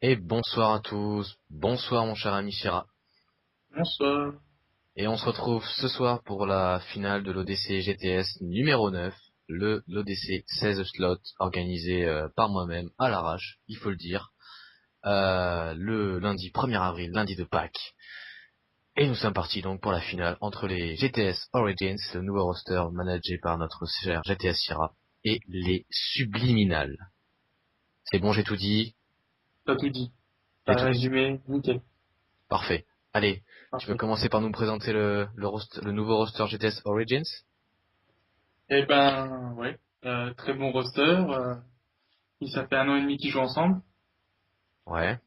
Et bonsoir à tous, bonsoir mon cher ami Shira. Bonsoir. Et on se retrouve ce soir pour la finale de l'ODC GTS numéro 9, l'ODC 16 slot organisé par moi-même à l'arrache, il faut le dire, le lundi 1er avril, lundi de Pâques. Et nous sommes partis donc pour la finale entre les GTS Origins, le nouveau roster managé par notre cher GTS Shira, et les Subliminal. C'est bon, j'ai tout dit? T'as tout dit. J'ai T'as tout dit. résumé, nickel. Parfait. Allez, tu veux Parfait. commencer par nous présenter le nouveau roster GTS Origins? Eh ben, ouais. Très bon roster. Ça fait 1 an et demi qu'ils jouent ensemble. Ouais.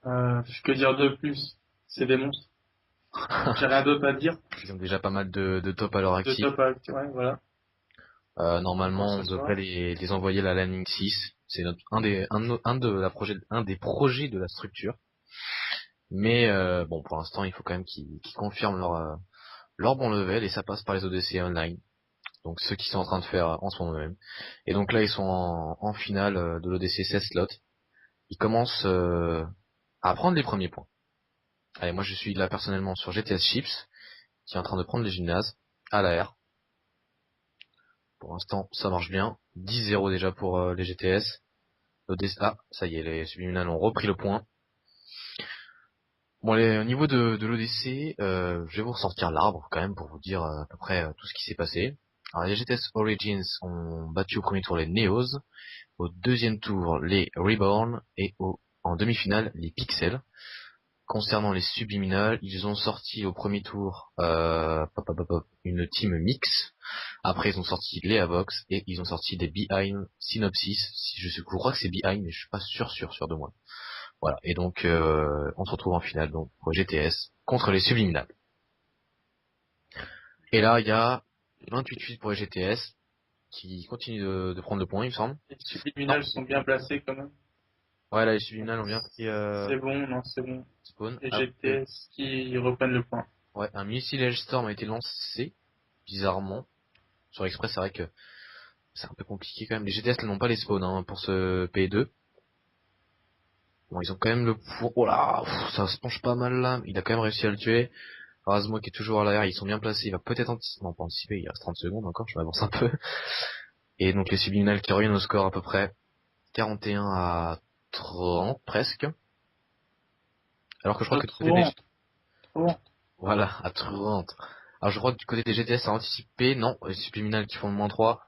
Que dire de plus? C'est des monstres. J'ai rien d'autre à dire. Ils ont déjà pas mal de top à leur De actif. top à ouais, voilà. Pour Normalement, ce on devrait soir. les envoyer la landing 6. C'est un des projets de la structure. Mais bon, pour l'instant, il faut quand même qu'ils confirment leur bon level et ça passe par les ODC online. Donc ceux qui sont en train de faire en ce moment même. Et donc là, ils sont en finale de l'ODC 16 slot. Ils commencent à prendre les premiers points. Allez, moi je suis là personnellement sur GTS Chips, qui est en train de prendre les gymnases à la R. Pour l'instant, ça marche bien. 10-0 déjà pour les GTS. Ah, ça y est, les Subliminal ont repris le point. Bon, au niveau de l'ODC, je vais vous ressortir l'arbre quand même pour vous dire à peu près tout ce qui s'est passé. Alors, les GTS Origins ont battu au premier tour les Neos, au deuxième tour les Reborn et en demi-finale les Pixels. Concernant les Subliminal, ils ont sorti au premier tour une team mix. Après, ils ont sorti les Avox et ils ont sorti des Behind Synopsis. Si je crois que c'est Behind, mais je suis pas sûr de moi. Voilà. Et donc, on se retrouve en finale donc pour GTS contre les Subliminal. Et là, il y a 28-8 pour les GTS qui continuent de prendre le point, il me semble. Les Non. subliminales sont bien placés quand même. Ouais, là, les Subliminal ont bien pris C'est bon, non, c'est bon. spawn. Les Alors que, GTS qui reprennent le point. ouais, un Missile Storm a été lancé bizarrement. Sur Express, c'est vrai que c'est un peu compliqué quand même. Les GTS n'ont pas les spawns hein, pour ce P2. Bon, ils ont quand même le pour. Oh là, ça se penche pas mal là. Il a quand même réussi à le tuer. Razmo qui est toujours à l'arrière, ils sont bien placés. Il va peut-être anticiper. Non, pas anticiper, il reste 30 secondes encore, je m'avance un peu. Et donc les Subliminal qui reviennent au score à peu près 41 à 30 presque. Alors que je crois que du côté des... Trop, trop. Voilà, à 30. Alors je crois que du côté des GTS ça a anticipé. Non, les Subliminal qui font le -3.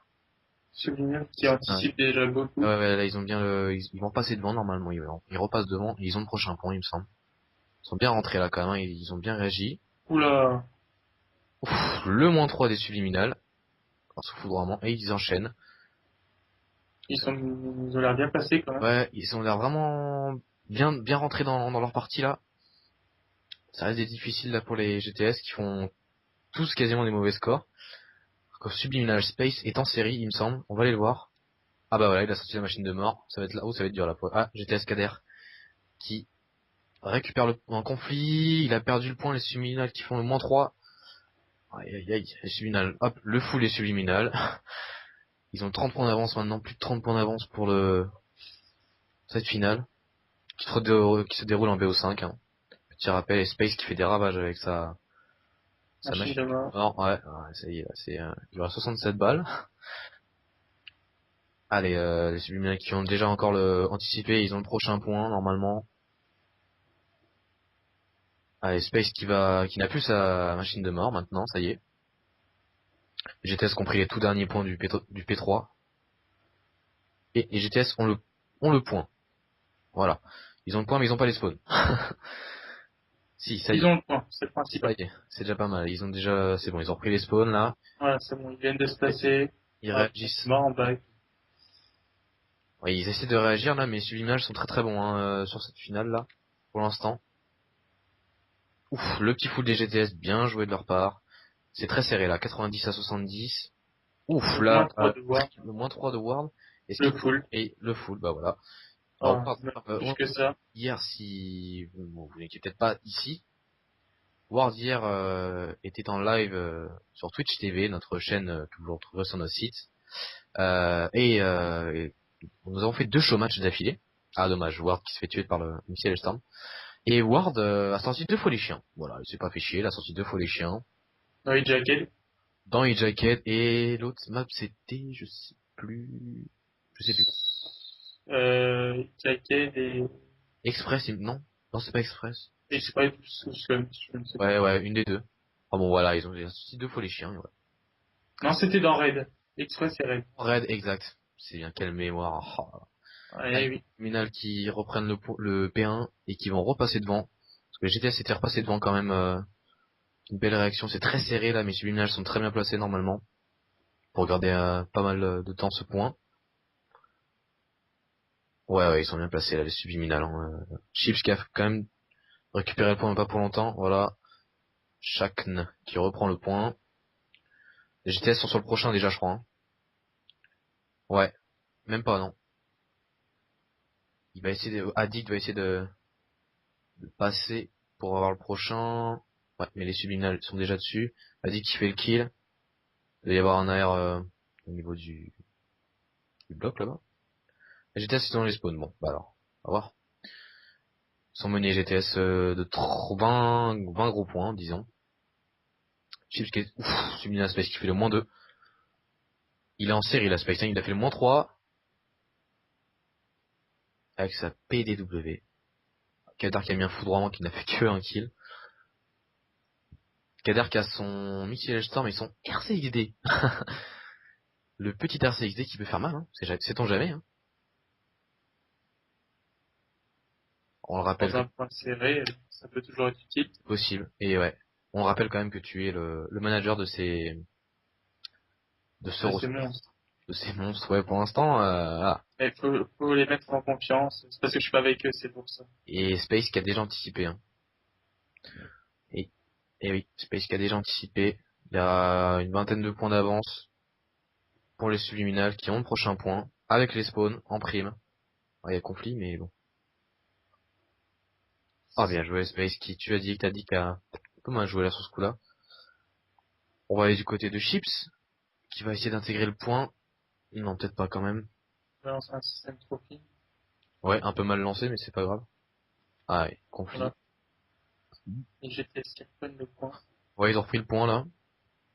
Subliminales qui Ouais. anticipent déjà beaucoup. Ouais, là ils ont bien ils vont passer devant normalement, ils repassent devant et ils ont le prochain point il me semble. Ils sont bien rentrés là quand même, ils ont bien réagi. Oula. Ouf, le -3 des Subliminal, en sous-foudroiement, et ils enchaînent. Ils ont l'air bien placés quand même. Ouais, ils ont l'air vraiment bien rentrés dans leur partie là. Ça reste des difficiles là pour les GTS qui font tous quasiment des mauvais scores. Quand Subliminal Space est en série, il me semble, on va aller le voir. Ah bah voilà, il a sorti la machine de mort, ça va être là, oh ça va être dur là pour... Ah, GTS Kader qui récupère un conflit, il a perdu le point, les Subliminal qui font le -3. Aïe aïe aïe, les Subliminal, hop, le full les Subliminal. Ils ont 30 points d'avance maintenant, plus de 30 points d'avance pour cette finale, qui se déroule en BO5. Hein. Petit rappel, et Space qui fait des ravages avec sa Machine de machine de mort. mort. Ouais, ça y est, il aura 67 balles. Allez, les Subliminal qui ont déjà encore anticipé, ils ont le prochain point, normalement. Allez, Space qui n'a plus sa machine de mort maintenant, ça y est. Les GTS qui ont pris les tout derniers points du P3. Et les GTS ont le point. Voilà. Ils ont le point, mais ils ont pas les spawns. Si, ça y Ils est. ont le point, c'est le Ça principal. y est. C'est déjà pas mal. C'est bon, ils ont pris les spawns, là. Voilà, c'est bon, ils viennent de se placer. Ils Hop, réagissent. mort en back. Ouais, ils essaient de réagir, là, mais les Subliminal sont très très bons, hein, sur cette finale, là. Pour l'instant. Ouf, le petit full des GTS, bien joué de leur part. C'est très serré, là. 90 à 70. Ouf, Le moins là, 3 de voir. le -3 de World. Est-ce Le qu'il peut... full. Et le full, bah voilà. Alors, Ah, même plus on que ça. hier, si... Bon, vous n'étiez peut-être pas ici, Ward hier était en live sur Twitch TV, notre chaîne que vous retrouverez sur notre site. Et nous avons fait 2 showmatchs d'affilée. Ah dommage, Ward qui se fait tuer par le Michael Storm. Et Ward a sorti 2 fois les chiens. Voilà, il s'est pas fait chier, il a sorti 2 fois les chiens. Dans les jackets. Dans les jackets, et l'autre map c'était, je sais plus... Je sais plus. Jacket et Express, non? Non, c'est pas Express. Je sais Express ou Slum, je ne sais pas. Ouais, ouais, une des deux. Ah bon, voilà, ils ont sorti 2 fois les chiens, ouais. pas. Non, c'était dans Raid. Express et Raid. Red, exact. C'est bien, quelle mémoire. Oh. Ouais, Avec oui. Minal qui reprennent le P1 et qui vont repasser devant. Parce que le GTS était repassé devant quand même. Une belle réaction, c'est très serré là, mais Subliminal sont très bien placés normalement. Pour garder pas mal de temps ce point. Ouais, ouais, ils sont bien placés là, les Subliminal. Hein. Chips qui a quand même récupéré le point mais pas pour longtemps. Voilà. Shakn qui reprend le point. Les GTS sont sur le prochain déjà, je crois. Hein. Ouais, même pas, non. Il va essayer Addict va essayer de passer pour avoir le prochain. Ouais, mais les Subliminal sont déjà dessus. Addict qui fait le kill. Il doit y avoir un AR au niveau du bloc là-bas. GTS ils sont dans les spawns, bon, bah alors, on va voir. Ils sont menés GTS de 20 gros points, disons. Chips qui est, Subliminal Space qui fait le -2. Il est en série la Space, hein, il a fait le -3. Avec sa PDW. Kader qui a mis un foudroiement qui n'a fait que un kill. Kader qui a son Missile Storm et son RCXD. Le petit RCXD qui peut faire mal, hein. Sait-on jamais, hein. On le rappelle Dans que un point serré, ça peut toujours être utile. c'est possible. Et ouais. On le rappelle quand même que tu es le manager de ce C'est monstre. de ces monstres. Ouais, pour l'instant, voilà. Mais faut les mettre en confiance. C'est parce que je suis pas avec eux, c'est pour ça. Et Space qui a déjà anticipé, hein. Et, et oui, Space qui a déjà anticipé. Il y a une vingtaine de points d'avance pour les subliminales qui ont le prochain point avec les spawns en prime. Ouais, il y a conflit, mais bon. Ah, bien joué, Space qui, tu as dit que t'as dit qu'à pas mal joué là sur ce coup-là. On va aller du côté de Chips, qui va essayer d'intégrer le point. Non, peut-être pas quand même. Je lance un système trophy. Ouais, un peu mal lancé, mais c'est pas grave. Ah ouais, conflit. Voilà. Et GTS qui reprennent le point Ouais, ils ont repris le point là.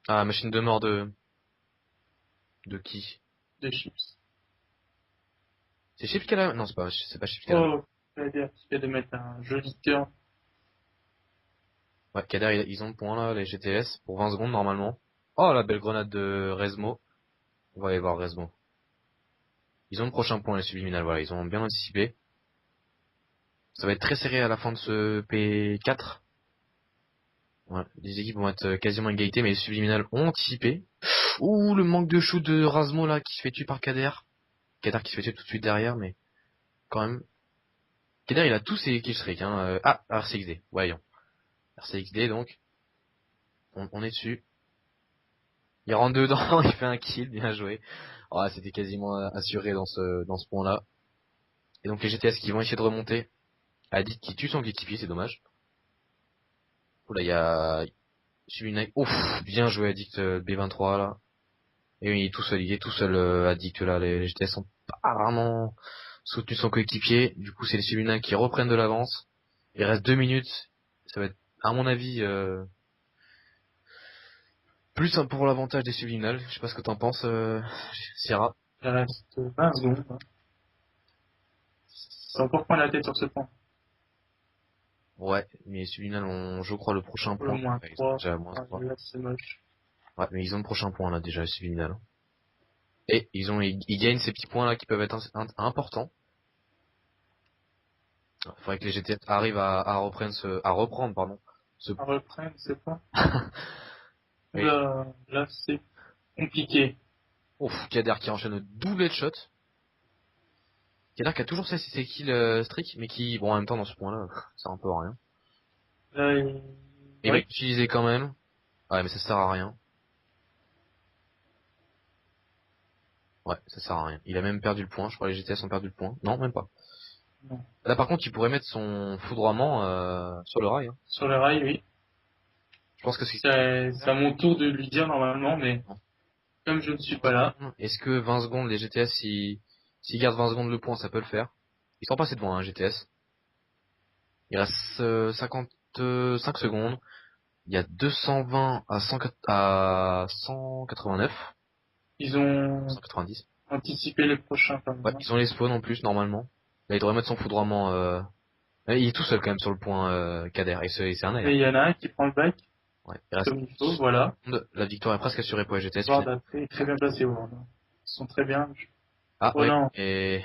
Ah, machine de mort de qui? de chips. C'est Chips qui a la... Non, c'est pas Chips qui a la... Oh, c'est-à-dire qu'il fait de mettre un joli turn. Ouais, Kader, ils ont le point là, les GTS, pour 20 secondes normalement. Oh, la belle grenade de Resmo. On va aller voir Resmo. Ils ont le prochain point, les subliminales, voilà, ils ont bien anticipé. Ça va être très serré à la fin de ce P4. Ouais, les équipes vont être quasiment égalité, mais les subliminales ont anticipé. Ouh, le manque de shoot de Rasmo là, qui se fait tuer par Kader. Kader qui se fait tuer tout de suite derrière, mais quand même. Kader, il a tous ses killstreaks, hein. Ah, RCXD, voyons. RCXD, donc. On est dessus. Il rentre dedans, il fait un kill, bien joué. Oh, c'était quasiment assuré dans ce point-là. Et donc les GTS qui vont essayer de remonter. Addict qui tue son équipier, c'est dommage. Oula, il y a Subinite. Ouf, bien joué Addict B23 là. Et oui, il est tout seul Addict là. Les GTS sont pas vraiment soutenu son coéquipier. Du coup, c'est les Subinite qui reprennent de l'avance. Il reste 2 minutes. Ça va être, à mon avis, plus un pour l'avantage des Subliminales. Je sais pas ce que t'en penses, Sierra. Il reste 20 secondes. Hein. C'est encore prendre la tête sur ce point. Ouais, mais les Subliminales ont, je crois, le prochain Pour le point. moins Ouais, ils ont 3. déjà moins Ah, 3. là, c'est moche. Ouais, mais ils ont le prochain point là déjà, les Subliminales. Et ils gagnent ces petits points là qui peuvent être importants. Il faudrait que les GTS arrivent à reprendre, pardon, ce, À reprendre ce point. Là, c'est compliqué. ouf, Kader qui enchaîne le double headshot. Kader qui a toujours ses kills streak, mais qui, bon, en même temps, dans ce point-là, c'est un peu rien. Là, Il va oui, l'utiliser quand même. Ouais, mais ça sert à rien. Ouais, ça sert à rien. Il a même perdu le point. Je crois que les GTS ont perdu le point. Non, même pas. non. Là, par contre, il pourrait mettre son foudroiement sur le rail. Hein. Sur le rail, oui. Je pense que c'est... C'est à mon tour de lui dire normalement, mais comme je ne suis pas là, Est-ce que 20 secondes, les GTS, s'ils gardent 20 secondes le point, ça peut le faire? Ils sont passés devant, hein, GTS. Il reste 55 secondes. Il y a 220 à 189. ils ont 190. anticipé les prochains quand Ouais, même, hein. ils ont les spawns en plus, normalement. Là, il devrait mettre son foudroiement, il est tout seul quand même sur le point, Kader. Et c'est un air. Mais il y en a un qui prend le bac Ouais, il reste comme il faut, voilà. la victoire est presque assurée pour les GTS. Ward a très bien placé Ward, hein. Ils sont très bien. Ah, Oh oui. non, Et,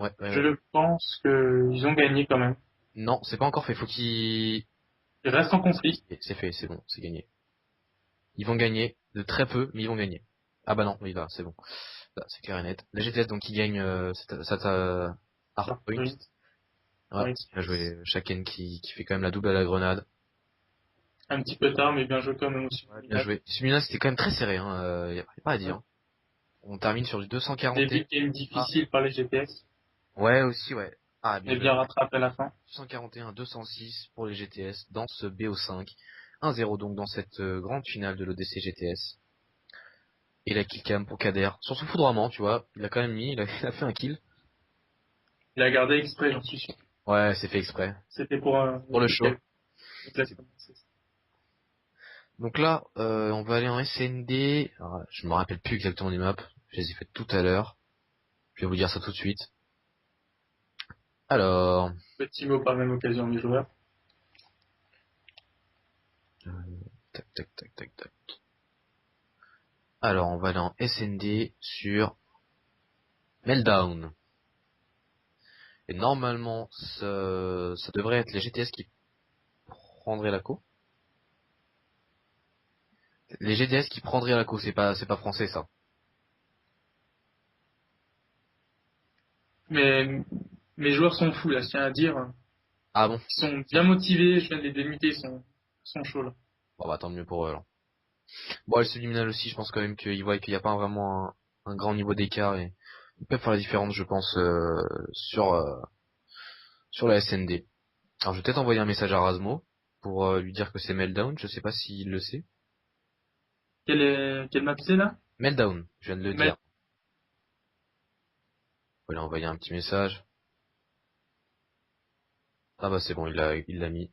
ouais, je pense qu'ils ont gagné quand même. non, c'est pas encore fait. Faut qu'ils, Ils restent en conflit. c'est fait, c'est bon, c'est gagné. Ils vont gagner de très peu, mais ils vont gagner. Ah bah non, oui, là, c'est bon. Là, c'est clair et net. La GTS, donc, qui gagne, cette hardpoint. Oui, Ouais, oui. bien joué. Shaken qui fait quand même la double à la grenade. Un petit peu tard, mais bien joué quand même aussi. Ouais, bien joué. Celui-là, c'était quand même très serré, hein. Y a pas à Ouais. dire. On termine sur du 241. Début de game Ah. difficile par les GPS, Ouais, aussi, ouais. Ah, bien mais joué. bien rattrapé à la fin. 141 206 pour les GTS dans ce BO5. 1-0 donc dans cette grande finale de l'ODC GTS. Et la killcam pour Kader. Sur son foudroiement, tu vois. Il a quand même mis, il a fait un kill. Il a gardé exprès, j'en suis sûr. Ouais, c'est fait exprès. C'était pour Pour le show. Exactement. Donc là, on va aller en SND. Alors, je me rappelle plus exactement des maps. Je les ai faites tout à l'heure. Je vais vous dire ça tout de suite. Alors, Petit mot par même occasion du joueur. tac, tac, tac, tac, tac. Alors, on va aller en SND sur Meltdown. Et normalement, ça devrait être les GTS qui prendraient la co. Les GTS qui prendraient la co, c'est pas français ça. Mais mes joueurs sont fous là, je tiens à dire. Ah bon? Ils sont bien motivés, je viens de les démuter, ils sont chauds là. Bon bah tant mieux pour eux alors. Bon, le subliminal aussi, je pense quand même qu'ils voient qu'il n'y a pas vraiment un grand niveau d'écart et ils peuvent faire la différence, je pense, sur la SND. Alors je vais peut-être envoyer un message à Rasmo pour lui dire que c'est Meltdown, je sais pas s'il le sait. Quelle map c'est là? Meltdown, je viens de le Mel- dire. On va lui envoyer un petit message. Ah bah c'est bon, il l'a mis.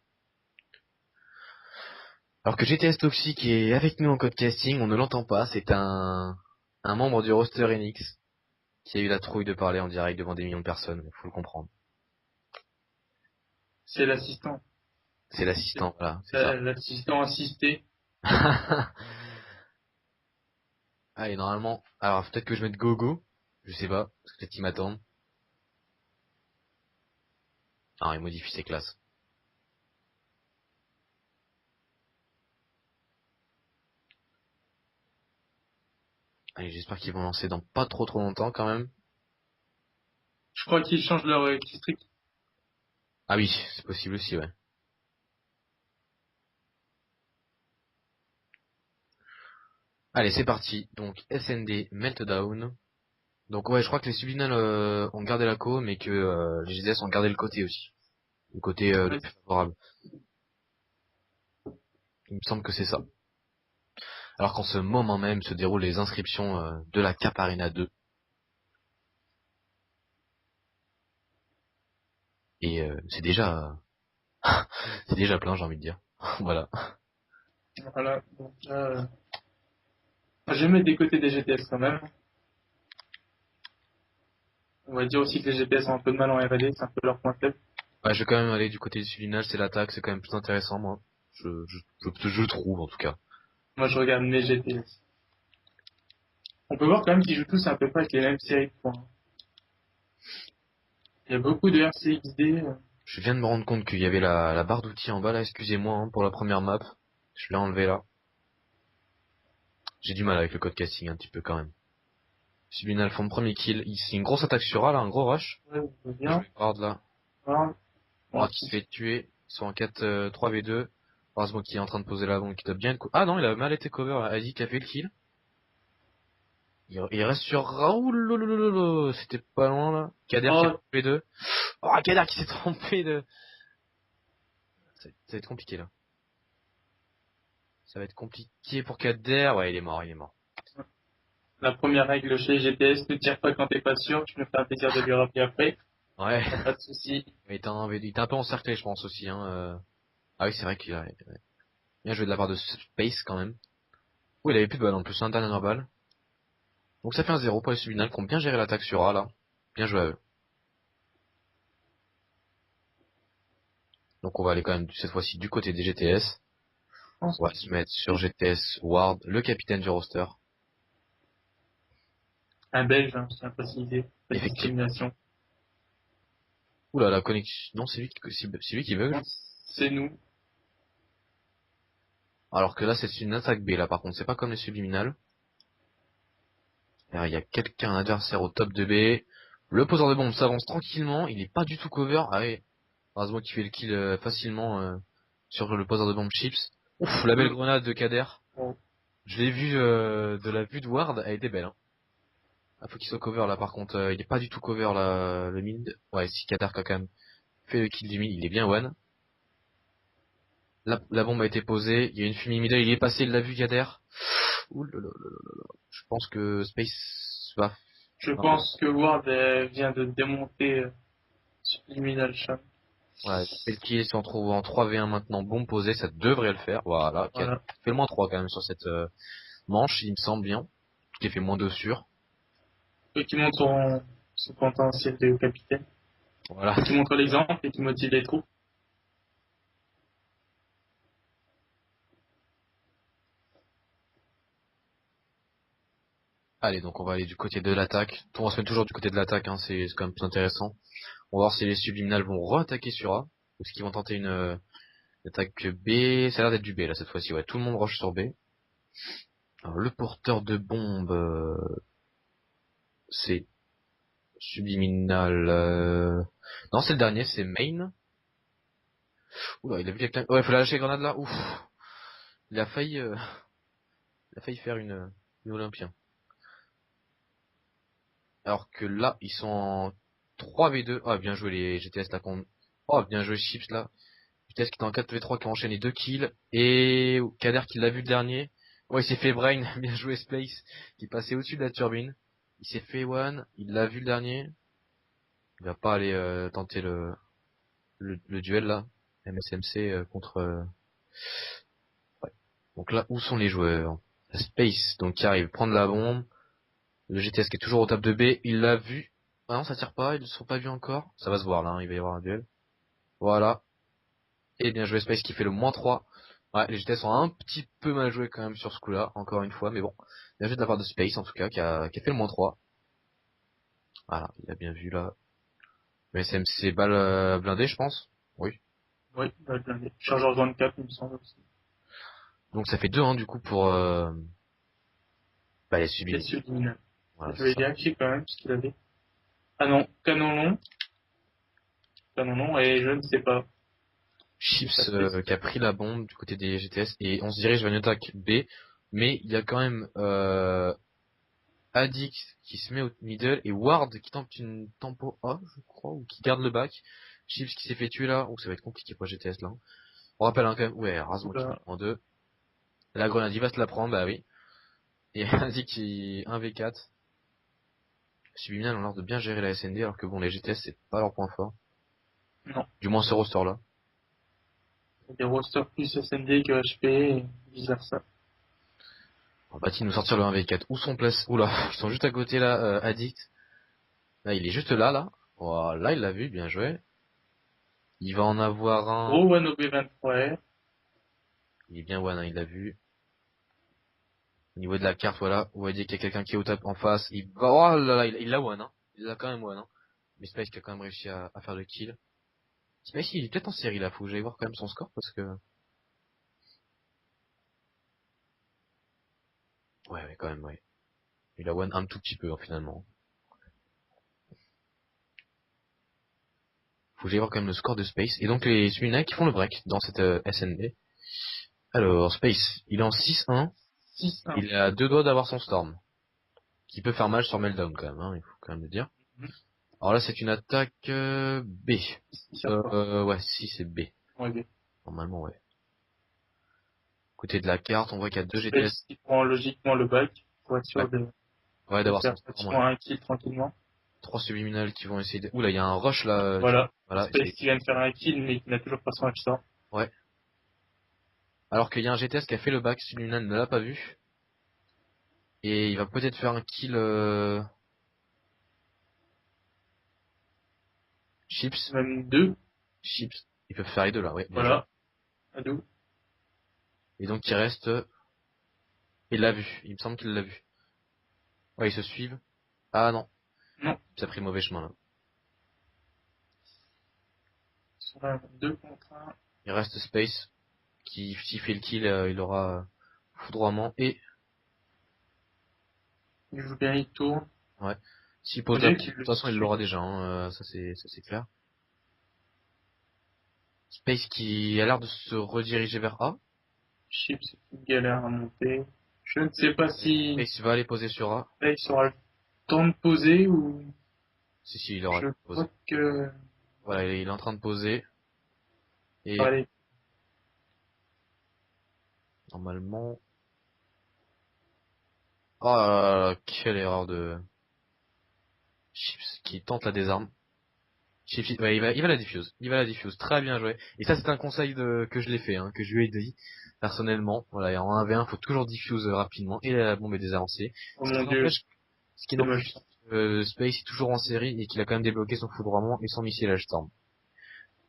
Alors que GTS Toxic est avec nous en code casting, on ne l'entend pas, c'est un membre du roster Enix qui a eu la trouille de parler en direct devant des millions de personnes, faut le comprendre. C'est l'assistant. C'est l'assistant, voilà, c'est ça. L'assistant assisté. Allez, normalement, alors peut-être que je mette Gogo, je sais pas, parce que peut-être qu'ils m'attendent. Ah, il modifie ses classes. Allez, j'espère qu'ils vont lancer dans pas trop longtemps quand même. Je crois qu'ils changent leur district. Ah oui, c'est possible aussi, ouais. Allez, c'est parti. Donc, SND Meltdown. Donc ouais, je crois que les Subliminal ont gardé la co, mais que les GDS ont gardé le côté aussi. Le côté le Ouais, plus favorable. Il me semble que c'est ça. Alors qu'en ce moment même se déroulent les inscriptions de la Cap Arena 2. Et c'est déjà c'est déjà plein, j'ai envie de dire. Voilà. voilà. Donc, je vais mettre des côtés des GPS quand même. On va dire aussi que les GPS ont un peu de mal en R&D, c'est un peu leur point faible. Ouais, je vais quand même aller du côté du Subliminal, c'est l'attaque, c'est quand même plus intéressant, moi. Je trouve, en tout cas. Moi, je regarde mes GPS. On peut voir quand même qu'ils jouent tous à peu près avec les mêmes séries de points. Il y a beaucoup de RCXD. Je viens de me rendre compte qu'il y avait la barre d'outils en bas, là, excusez-moi, hein, pour la première map. Je l'ai enlevé là. J'ai du mal avec le code casting un petit peu quand même. Subliminal font le premier kill. C'est une grosse attaque sur A, là, un gros rush. Ouais, on peut Je bien. vais Ward là. Voilà. Bon, Ward qui se fait tuer. Ils sont en 4 3v2. Rasmo qui est en train de poser la bombe, qui doit bien Ah non, il a mal été cover, là. Adi qui a fait le kill. Il reste sur Raoul, lolololo. C'était pas loin là. Kader qui a oh, trompé deux. Oh, Kader qui s'est trompé de. Ça va être compliqué là. Ça va être compliqué pour Kader. Ouais, il est mort, il est mort. La première règle chez GTS, ne tire pas quand t'es pas sûr, tu me feras un plaisir de lui rappeler après. Ouais. Y a pas de souci. Il était un peu encerclé, je pense aussi. Hein. Ah oui, c'est vrai qu'il a bien joué de la part de Space quand même. Oui, il avait plus de balles en plus, un dernière balle. Donc ça fait un 0 pour les Subliminal qui ont bien géré l'attaque sur A là. Bien joué à eux. Donc on va aller quand même cette fois-ci du côté des GTS. On va se mettre sur GTS Ward, le capitaine du roster. Un Belge, hein, je tiens à préciser. Pas de Effectivement. discrimination. Oula, la connexion. Non, c'est lui qui bug. C'est nous. Alors que là, c'est une attaque B là par contre. C'est pas comme les subliminales. Il y a quelqu'un, un adversaire au top de B. Le poseur de bombe s'avance tranquillement. Il est pas du tout cover. Ah oui. Heureusement qu'il fait le kill facilement sur le poseur de bombe Chips. Ouf, la belle grenade de Kader. Oh. Je l'ai vu de la vue de Ward, elle était belle. Hein. Ah, faut qu'il soit cover là par contre. Il est pas du tout cover là, le mid. Ouais, si Kader a quand même fait le kill du mid, il est bien one. La bombe a été posée. Il y a une fumée middle, il est passé, il l'a vu Kader. Ouh là là là là là. Je pense que Space va. Je Non. pense que Ward vient de démonter Subliminal Sham. Ouais, il fait le kill, si on trouve en 3v1 maintenant, bombe posée, ça devrait le faire. Voilà, Kader Voilà. fait le moins 3 quand même sur cette manche, il me semble bien. Tout est fait moins 2 sur. Et qui montre son potentiel de capitaine. Voilà. Qui montre l'exemple et qui motive les troupes. Allez, donc on va aller du côté de l'attaque. On se met toujours du côté de l'attaque, hein, c'est quand même plus intéressant. On va voir si les subliminales vont re-attaquer sur A, ou est-ce qu'ils vont tenter une attaque B. Ça a l'air d'être du B là cette fois-ci, ouais. Tout le monde rush sur B. Alors, le porteur de bombe, c'est subliminal. Non, c'est le dernier, c'est main. Oula, il a vu quelqu'un. Ouais, il faut la lâcher grenade là. Ouf. Il a failli, il a failli faire une Olympien. Alors que là, ils sont en 3v2. Ah, bien joué les GTS là. Oh, bien joué Chips là. GTS qui est en 4v3 qui a enchaîné 2 kills. Et Kader qui l'a vu le dernier. Ouais, il s'est fait brain. Bien joué Space. Qui passait au-dessus de la turbine. Il s'est fait one. Il l'a vu le dernier. Il va pas aller tenter le duel là. MSMC contre... ouais. Donc là, où sont les joueurs? Space, donc qui arrive prendre la bombe. Le GTS qui est toujours au top de B, il l'a vu. Ah non, ça tire pas, ils ne sont pas vus encore. Ça va se voir là, hein, il va y avoir un duel. Voilà. Et bien joué Space qui fait le -3. Ouais, les GTS ont un petit peu mal joué quand même sur ce coup-là, encore une fois, mais bon. Bien joué de la part de Space en tout cas, qui a fait le -3. Voilà, il a bien vu là. Mais SMC balle blindée, je pense. Oui. Oui, va être blindé. Chargeur 24, il me semble aussi. Donc ça fait 2-1 du coup pour bah, les Les subliminales. Subliminal. Voilà, Je c'est vais ça. vérifier quand même ce qu'il avait. Ah non, canon long. Canon long, et je ne sais pas. Chips qui a pris la bombe du côté des GTS et on se dirige vers une attaque B, mais il y a quand même Addict qui se met au middle et Ward qui tente une tempo A, je crois, ou qui garde le back. Chips qui s'est fait tuer là, ou ça va être compliqué pour GTS là. On rappelle hein, quand même, ouais, Razmo qui met Oula. en 2. La grenade il va se la prendre, bah oui. Et Addict qui 1v4. Subliminal ont l'air de bien gérer la SND alors que bon les GTS c'est pas leur point fort. Non. Du moins ce roster là. Des rosters plus SND que HP et vice versa. Va-t-il nous sortir le 1v4? Où sont place? Oula, ils sont juste à côté là, Addict. Là, il est juste là, là. Voilà, il l'a vu, bien joué. Il va en avoir un. Gros One OB23R. Il est bien one, hein, il l'a vu. Au niveau de la carte, voilà, vous voyez qu'il y a quelqu'un qui est au top en face. Il va, oh là là, il l'a one, hein. Il l'a quand même one, hein. Mais Space qui a quand même réussi à faire le kill. Space, il est peut-être en série là, faut que j'aille voir quand même son score parce que. Ouais, ouais, quand même, ouais. Il a one un tout petit peu, hein, finalement. Faut que j'aille voir quand même le score de Space. Et donc les Suminai qui font le break dans cette SNB. Alors, Space, il est en 6-1. 6-1. Il est à deux doigts d'avoir son Storm. Qui peut faire mal sur Meltdown quand même, hein, il faut quand même le dire. Alors là, c'est une attaque B. Il sert pas. Ouais, si c'est B. Ouais, B. Normalement, ouais. Côté de la carte, on voit qu'il y a deux GTS. Space qui prend logiquement le bac pour être sûr de D'avoir faire son pratiquement un kill tranquillement. 3 subliminales qui vont essayer de... Oula, il y a un rush là. Voilà. Voilà, Space qui vient de faire un kill mais qui n'a toujours pas son H-Star. ouais. Alors qu'il y a un GTS qui a fait le bac, subliminal ne l'a pas vu. Et il va peut-être faire un kill Chips. Même deux. Chips. Ils peuvent faire les deux là, ouais. Bien joué. Voilà. Adou. Et donc il reste... Il l'a vu, il me semble qu'il l'a vu. Ouais, ils se suivent. Ah non, Non. ça a pris mauvais chemin là. Sur un 2 contre 1. Il reste Space, qui s'il fait le kill, il aura foudroiement et... Il joue bien, il tourne. Ouais. S'il pose On la... dirait De qu'il toute le façon, il suit. l'aura déjà, hein, ça c'est clair. Space qui a l'air de se rediriger vers A. Chips, une galère à monter. Je ne sais pas si Space va aller poser sur A. Space aura le temps de poser ou Si, il aura je posé. crois que... Voilà, il est en train de poser. Et Allez, normalement... Oh là là, quelle erreur de... Chips qui tente la désarme. Chips, ouais, il va la diffuse. Il va la diffuse. Très bien joué. Et ça, c'est un conseil que je l'ai fait, hein, que je lui ai dit personnellement. Voilà, et en 1v1, faut toujours diffuse rapidement. Et la bombe est désamorcée. oh Ce mon qui dieu, n'empêche, ce qui c'est n'empêche moche. Space est toujours en série et qu'il a quand même débloqué son foudroiement et son missile H-Storm.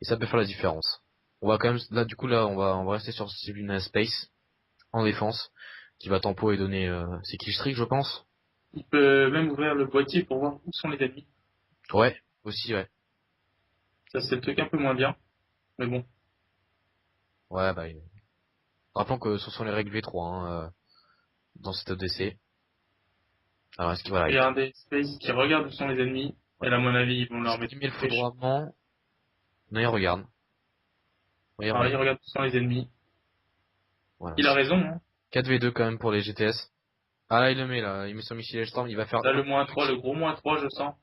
Et ça peut faire la différence. On va quand même, là, du coup, là, on va rester sur Subliminal Space en défense, qui va tempo et donner ses killstreaks, je pense. Il peut même ouvrir le boîtier pour voir où sont les ennemis. Ouais, aussi, ouais. Ça, c'est le truc un peu moins bien. Mais bon. Ouais, bah, rappelons que ce sont les règles V3, hein, dans cette ODC. Alors, est-ce qu'il, voilà, Il y a un des Space qui regarde où sont les ennemis. ouais. Et à mon avis, ils vont leur Est-ce mettre qu'il met le une flèche. foudroiement? Non, il regarde. Ouais, il Alors, il regarde. regarde où sont les ennemis. Voilà. Il a raison, hein. 4v2 quand même pour les GTS. Ah là, il le met, là. Il met son missile Storm, il va faire Là, le moins 3, le gros moins 3, je sens.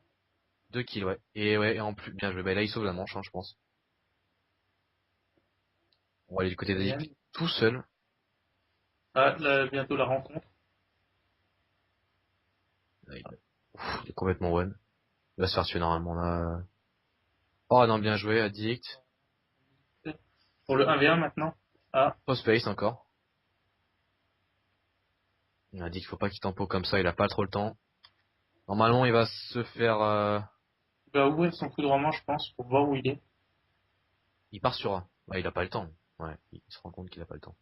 2 kills, ouais. Ouais, et en plus, bien joué. Bah, là, il sauve la manche, hein, je pense. On va aller du côté Ryan. d'Addict tout seul. Ah, là, bientôt la rencontre. Là, il est complètement one. Il va se faire tuer normalement, là. Oh non, bien joué, Addict. Pour le 1v1 maintenant. Ah, Post space encore. Il a dit qu'il faut pas qu'il tempo comme ça, il a pas trop le temps. Normalement, il va se faire... il va ouvrir son foudroiement, je pense, pour voir où il est. Il part sur A. Bah, il a pas le temps. Ouais, il se rend compte qu'il a pas le temps.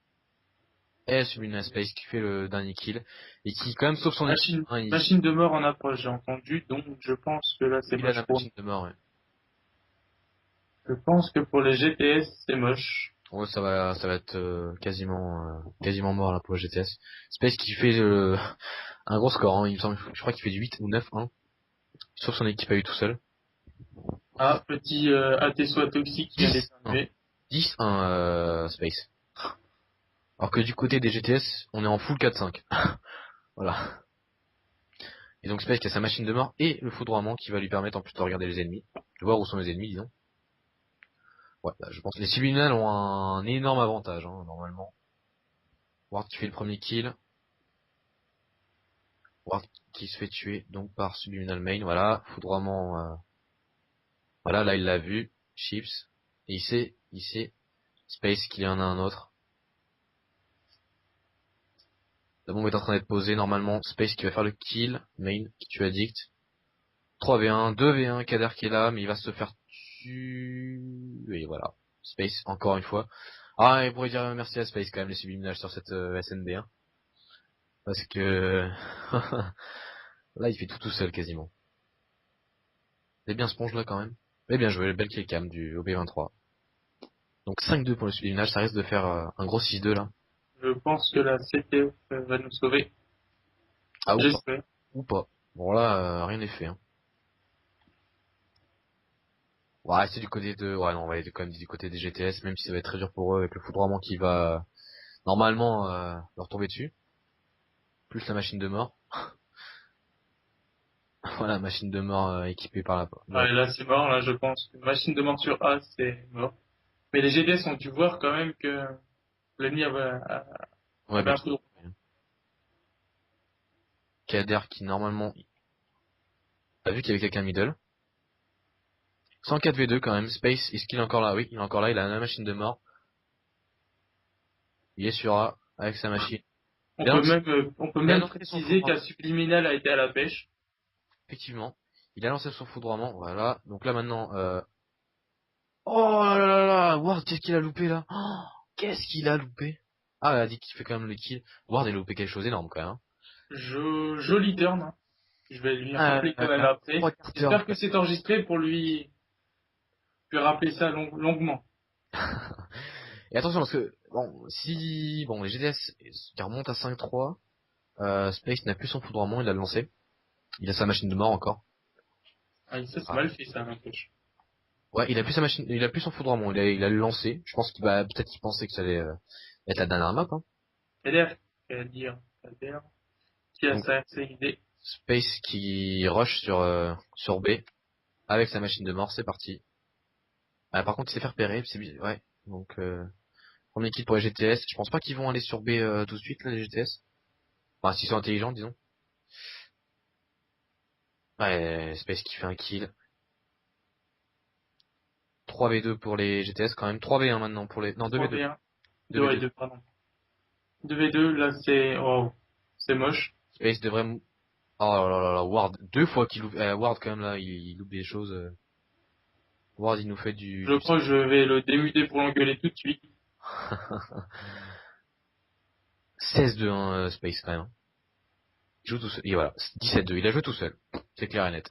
Et Subliminal Space qui fait le dernier kill. Et qui quand même sauve son équipe. Machine, Hein, machine de mort en approche, j'ai entendu, donc je pense que là, c'est il a moche la pour machine de mort, ouais. Je pense que pour les GTS, c'est moche. Ouais, ça va être quasiment mort là pour le GTS. Space qui fait un gros score, hein, il me semble, je crois qu'il fait du 8 ou 9-1. Sauf son équipe à lui tout seul. Ah, petit AT toxique qui vient 10, non, d'éternuer. 10-1 Space. Alors que du côté des GTS, on est en full 4-5. Voilà. Et donc Space qui a sa machine de mort et le foudroiement qui va lui permettre en plus de regarder les ennemis. De voir où sont les ennemis, disons. Ouais, bah, je pense que les subliminales ont un énorme avantage, hein, normalement. Ward qui fait le premier kill. Ward qui se fait tuer donc par subliminal main. Voilà, foudroiement. Voilà, là il l'a vu. Chips. Et il sait Space qu'il y en a un autre. La bombe est en train d'être posée. Normalement, Space qui va faire le kill. Main qui tue Addict. 3v1, 2v1, Kader qui est là, mais il va se faire tuer. Et voilà. Space, encore une fois. Ah, il pourrait dire merci à Space quand même, les subliminales sur cette SND. Hein. Parce que... là, il fait tout seul quasiment. C'est bien Sponge là quand même. Mais bien joué, belle killcam du OB23. Donc 5-2 pour le subliminal, ça risque de faire un gros 6-2 là. Je pense que la CTF va nous sauver. Ah ou pas. J'espère. Ou pas. Bon là, rien n'est fait. Hein. Ouais, c'est du côté de... Ouais non, on va aller quand même du côté des GTS, même si ça va être très dur pour eux avec le foudroiement qui va normalement leur tomber dessus. Plus la machine de mort. Voilà, machine de mort équipée par la... Allez, là, c'est mort. Là, je pense que machine de mort sur A, c'est mort. Mais les GTS ont dû voir quand même que l'ennemi Ouais, avait bah, un peu de... Kader qui normalement... T'as vu qu'il y avait quelqu'un middle. 104v2 quand même. Space, est-ce qu'il est encore là? Oui, il est encore là, il a la machine de mort. Il est sur A, avec sa machine. On peut Il a même lancé son préciser qu'un foudroiement. subliminal a été à la pêche. Effectivement. Il a lancé son foudroiement, voilà. Donc là maintenant, oh là là là, Ward, qu'est-ce qu'il a loupé là? Oh, qu'est-ce qu'il a loupé? Ah, elle a dit qu'il fait quand même le kill. Ward, il a loupé quelque chose d'énorme quand même, hein. Joli turn, hein. Je vais lui rappeler quand même après. Trois quarters. J'espère que c'est enregistré pour lui rappeler ça longuement. Et attention parce que, bon, si, bon, les GTS qui remontent à 5-3, Space n'a plus son foudroiement, il l'a lancé. Il a sa machine de mort encore. Ah, ça c'est Ah. mal fait ça, n'empêche. Ouais, il a plus sa machine, il a plus son foudroiement, il a le lancé. Je pense qu'il va, peut-être qu'il pensait que ça allait être la dernière map, hein. Kader, Kader, qui a Donc, sa idée. Space qui rush sur B, avec sa machine de mort, c'est parti. Ah, par contre, il s'est fait repérer, ouais. Donc, premier kill pour les GTS. Je pense pas qu'ils vont aller sur B tout de suite, là, les GTS. Enfin, s'ils sont intelligents, disons. Ouais, Space qui fait un kill. 3v2 pour les GTS quand même. 3v1 maintenant pour les... Non, 2v2. 3v1. 2 et 2v2. 2, pardon. 2v2, là c'est, oh, c'est moche. Space devrait... Oh là là là, Ward. Deux fois qu'il loupe... Ward quand même là, il loupe des choses. Ward, il nous fait Je crois que je vais le démuter pour l'engueuler tout de suite. 16-2-1 Space quand même, hein. Il joue tout seul. Et voilà, 17-2. Il a joué tout seul. C'est clair et net.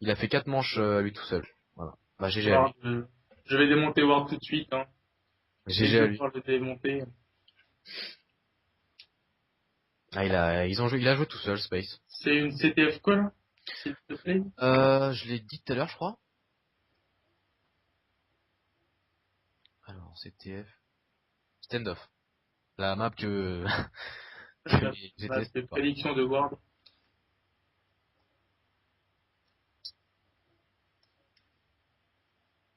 Il a fait 4 manches lui tout seul. Voilà. Bah GG à lui. Ward, je vais démonter Ward tout de suite, hein. Dès que GG je à vais lui. pouvoir le démonter. Ah, il a joué tout seul, Space. C'est une CTF quoi, là? S'il te plaît? Je l'ai dit tout à l'heure, je crois. Alors, CTF. Standoff. La map que, que La, les la GTS. Pas. prédiction de Ward.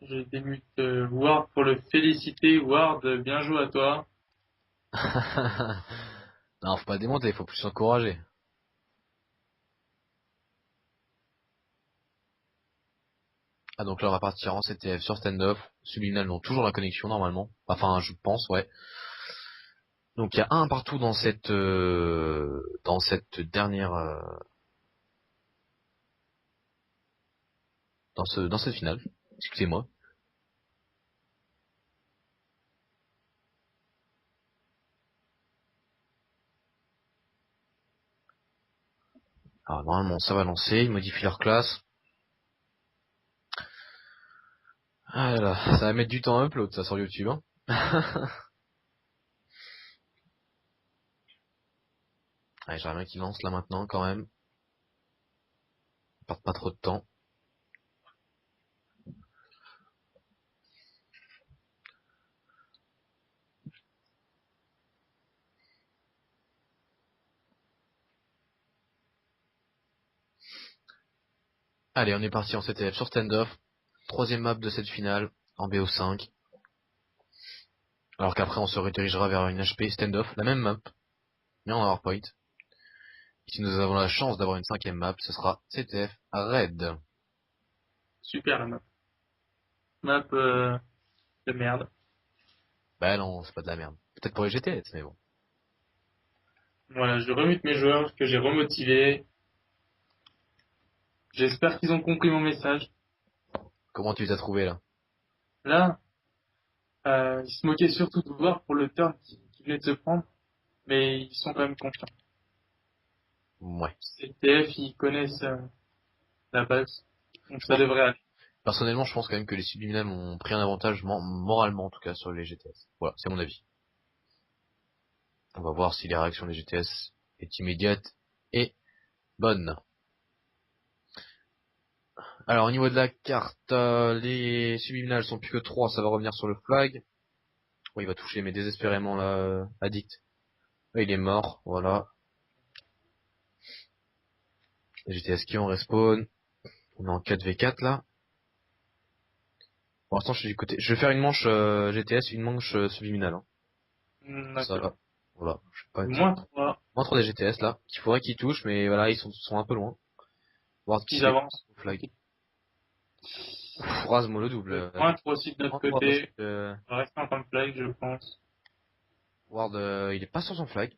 Je démute Ward pour le féliciter. Ward, bien joué à toi. Non, faut pas démonter, faut plus s'encourager. Ah, donc là, on va partir en CTF sur standoff. Subliminal, non, toujours la connexion, normalement. Enfin, je pense, ouais. Donc, il y a un partout dans cette dernière, dans cette finale. Excusez-moi. Alors, normalement, ça va lancer. Ils modifient leur classe. Ah là là, ça va mettre du temps à upload, ça, sur YouTube, hein. Allez, j'aimerais bien qu'ils lancent là maintenant, quand même. Ils perdent pas trop de temps. Allez, on est parti en CTF sur standoff. Troisième map de cette finale, en BO5. Alors qu'après, on se redirigera vers une HP standoff, la même map, mais en PowerPoint. Si nous avons la chance d'avoir une cinquième map, ce sera CTF Red. Super la map. Map de merde. Bah non, c'est pas de la merde. Peut-être pour les GTS, mais bon. Voilà, je remute mes joueurs que j'ai remotivés. J'espère qu'ils ont compris mon message. Comment tu les as trouvés là? Là, ils se moquaient surtout de voir pour le turn qui venait de se prendre, mais ils sont quand même confiants. Ouais. CTF, ils connaissent la base, donc Je ça pense, devrait aller. personnellement, je pense quand même que les subliminales ont pris un avantage moralement en tout cas sur les GTS. Voilà, c'est mon avis. On va voir si les réactions des GTS est immédiate et bonne. Alors au niveau de la carte, les subliminales sont plus que 3, ça va revenir sur le flag. Oh, il va toucher mais désespérément là, Addict. Ouais, il est mort, voilà. Les GTS qui ont respawn. On est en 4v4 là. Pour l'instant je suis du côté. Je vais faire une manche GTS, une manche subliminale, hein. Ça D'accord. va. Voilà, je sais pas dire. -3, Moins 3 des GTS là, qu'il faudrait qu'ils touchent, mais voilà, ils sont un peu loin. Voir qui ils fait avancent. au flag. Rasmo le double. -3 aussi de notre Moins 3 aussi. côté. Ça reste en temps flag, je pense. Ward, il est pas sur son flag.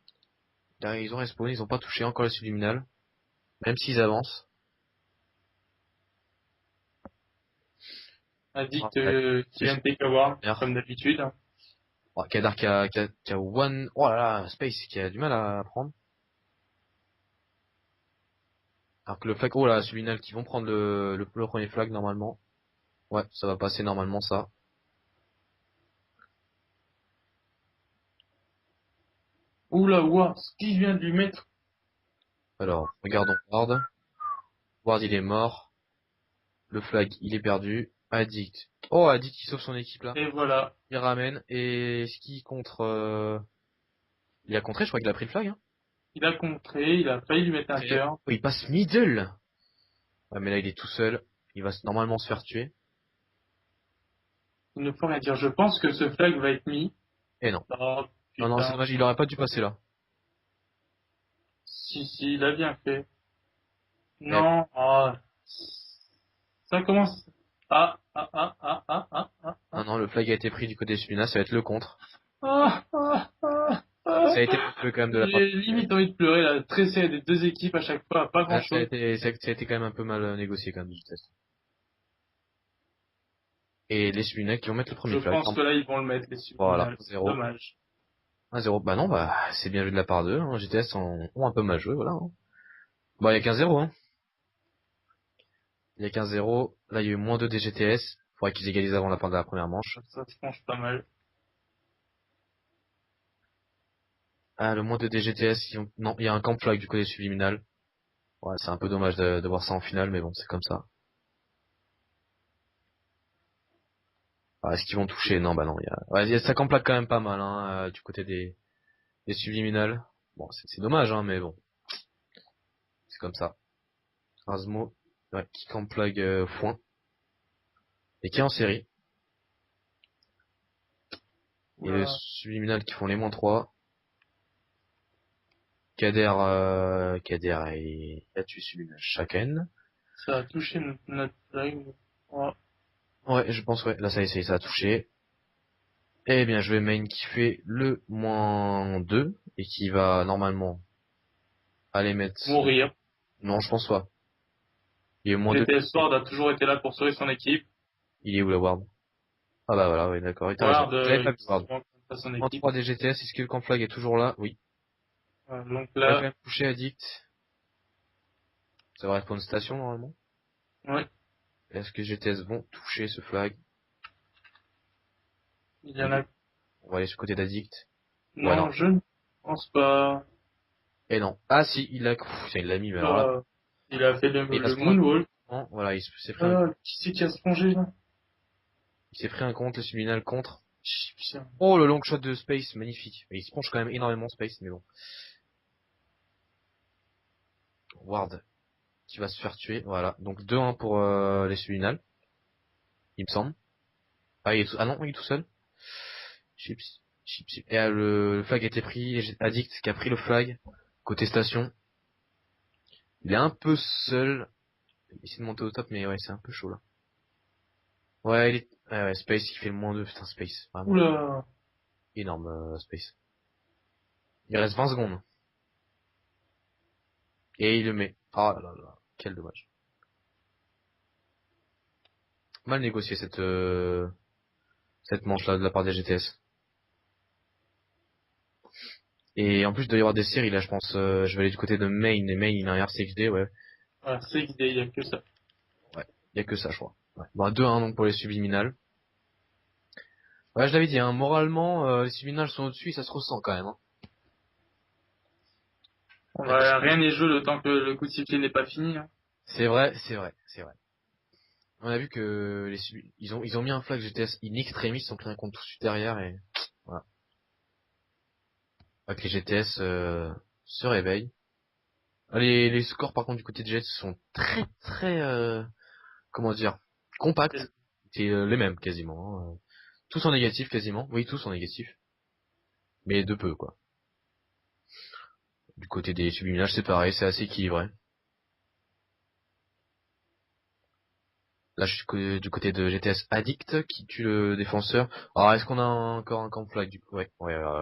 Derrière, ils ont respawn, ils ont pas touché encore le subliminal. Même s'ils avancent. Ah, Addict ouais. qui vient de take a ward, Dernière. comme d'habitude. Oh, Kadar qui a one. Oh là là, Space qui a du mal à prendre. Alors que le flag, oh là, subliminal qui vont prendre le premier flag normalement. Ouais, ça va passer normalement ça. Oula, ward, ce qu'il vient de lui mettre. Alors, regardons Ward. Ward il est mort. Le flag il est perdu. Addict. Oh, Addict qui sauve son équipe là. Et voilà. Il ramène. Et ce qui contre... Il a contré, je crois qu'il a pris le flag. Hein. Il a contré, il a failli lui mettre un Après, cœur. oh, il passe middle. Ouais, mais là il est tout seul. Il va normalement se faire tuer. Il ne faut rien dire. Je pense que ce flag va être mis. Et non. Oh, Non, non, c'est putain. dommage, il aurait pas dû passer là. Si, il a bien fait. Mais, Non, oh, ça commence. Ah, ah, ah, ah, ah, ah, ah, non, ah, non, le flag a été pris du côté Sumina, ça va être le contre. ah, ah, ah, ah. Ça a été le quand même de la part. J'ai limite envie de pleurer, la tressée des deux équipes à chaque fois, pas grand Ouais, chose. ça a été quand même un peu mal négocié quand même, je test. Et les Sumina qui vont mettre le Je premier flag. pense que là, ils vont le mettre, les Voilà, subliminales. 0. Dommage. 1-0. Bah non, bah c'est bien vu de la part d'eux. Hein. GTS ont un peu mal joué, voilà. Hein. Bon, il y a 15-0. Hein. Il y a 15-0. Là, il y a eu moins 2 des GTS. Faudrait qu'ils égalisent avant la fin de la première manche. Ça se penche pas mal. Ah, le moins 2 des GTS. Non, il y a un camp flag du côté subliminal. Ouais, c'est un peu dommage de voir ça en finale, mais bon, c'est comme ça. Ah, est-ce qu'ils vont toucher? Non, bah non. Ça camp flag quand même pas mal, hein, du côté des subliminales. Bon, c'est dommage, hein, mais bon, c'est comme ça. Rasmo, ouais, qui camp flag foin. Et qui est en série. Et le Oula, subliminal qui font les moins 3. Kader et a tué subliminal chacun. ça a touché notre flag. Oh, Ouais, je pense, ouais. Là, ça a touché. Eh bien, je vais main qui fait le moins 2 et qui va normalement aller mettre... mourir. Non, je pense pas. Il est moins 2. GTS Sword a toujours été là pour sauver son équipe. Il est où la ward? Ah bah voilà, oui, d'accord, il t'a raison. Ward, J'avais pas vu ward. souvent contre son En équipe. 3 des GTS, est-ce que le camp flag est toujours là? Oui. Donc On va quand là, même toucher Addict. Ça va répondre station normalement. ouais, Est-ce que GTS vont toucher ce flag? il y en a. On va aller sur le côté d'Addict. Ouais, non. Non, je ne pense pas. Et non. Ah si, il l'a mis, mais alors là. Il a fait Il va le se prendre un moonwalk. compte. Voilà, s'est pris Ah, qui c'est qui a se plongé là? il s'est pris un compte, le subliminal contre. Putain. Oh, le long shot de Space, magnifique. Et il se penche quand même énormément Space, mais bon. Ward, qui va se faire tuer, voilà. Donc 2-1 pour les subliminales, il me semble. Ah non, il est tout seul. Chips, chips. Et le flag a été pris, et j'ai Addict qui a pris le flag, côté station. Il est un peu seul. Il essaie de monter au top, mais ouais, c'est un peu chaud là. Ouais, ouais, Space qui fait le moins 2, putain, Space, vraiment. Oula. Énorme, Space. Il reste 20 secondes. Et il le met. Ah là là, quel dommage. Mal négocié cette manche-là de la part des GTS. Et en plus, il doit y avoir des séries là, je pense. Je vais aller du côté de Main, et Main, il a un RCXD, ouais. Voilà, c'est idée, il y a que ça. Ouais, il y a que ça, je crois. Ouais. Bon, 2-1 donc pour les subliminales. Ouais, je l'avais dit, hein, moralement, les subliminales sont au-dessus, et ça se ressent quand même. Hein. Rien n'est joué le temps que le coup de sifflet n'est pas fini. Hein. C'est vrai, c'est vrai, c'est vrai. On a vu que ils ont mis un flag GTS in extremis, ils ont pris un compte tout de suite derrière et voilà. Avec les GTS se réveillent. Ah, les scores par contre du côté de Jets sont très très comment dire compacts. C'est les mêmes quasiment. Hein. Tous en négatif quasiment. Oui, tous en négatif. Mais de peu quoi. Du côté des subliminages, c'est pareil, c'est assez équilibré. Là, je suis du côté de GTS Addict qui tue le défenseur. Alors, est-ce qu'on a encore un camp flag du coup? Ouais,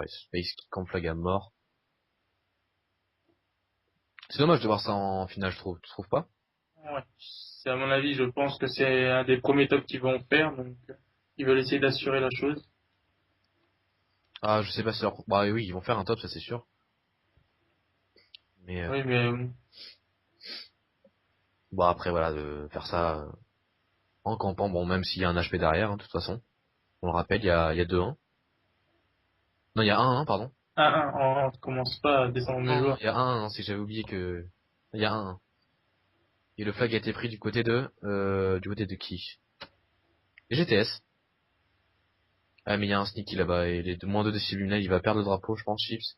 Space qui camp flag à mort. C'est dommage de voir ça en finale, je trouve. Tu trouves pas? Ouais. C'est à mon avis, je pense que c'est un des premiers tops qu'ils vont faire, donc ils veulent essayer d'assurer la chose. Ah, je sais pas si bah oui, ils vont faire un top, ça c'est sûr. Mais Oui, mais bon, après voilà, de faire ça en campant, bon, même s'il y a un HP derrière, hein, de toute façon. On le rappelle, il y a 2-1. Non, il y a 1-1, pardon. 1-1, on ne commence pas à descendre mes Non, joueurs. il y a 1-1, si j'avais oublié que... Il y a 1-1. Et le flag a été pris du côté de qui? Les GTS. Ah, mais il y a un sneaky là-bas, et les moins 2 de Luminal, il va perdre le drapeau, je pense, Chips.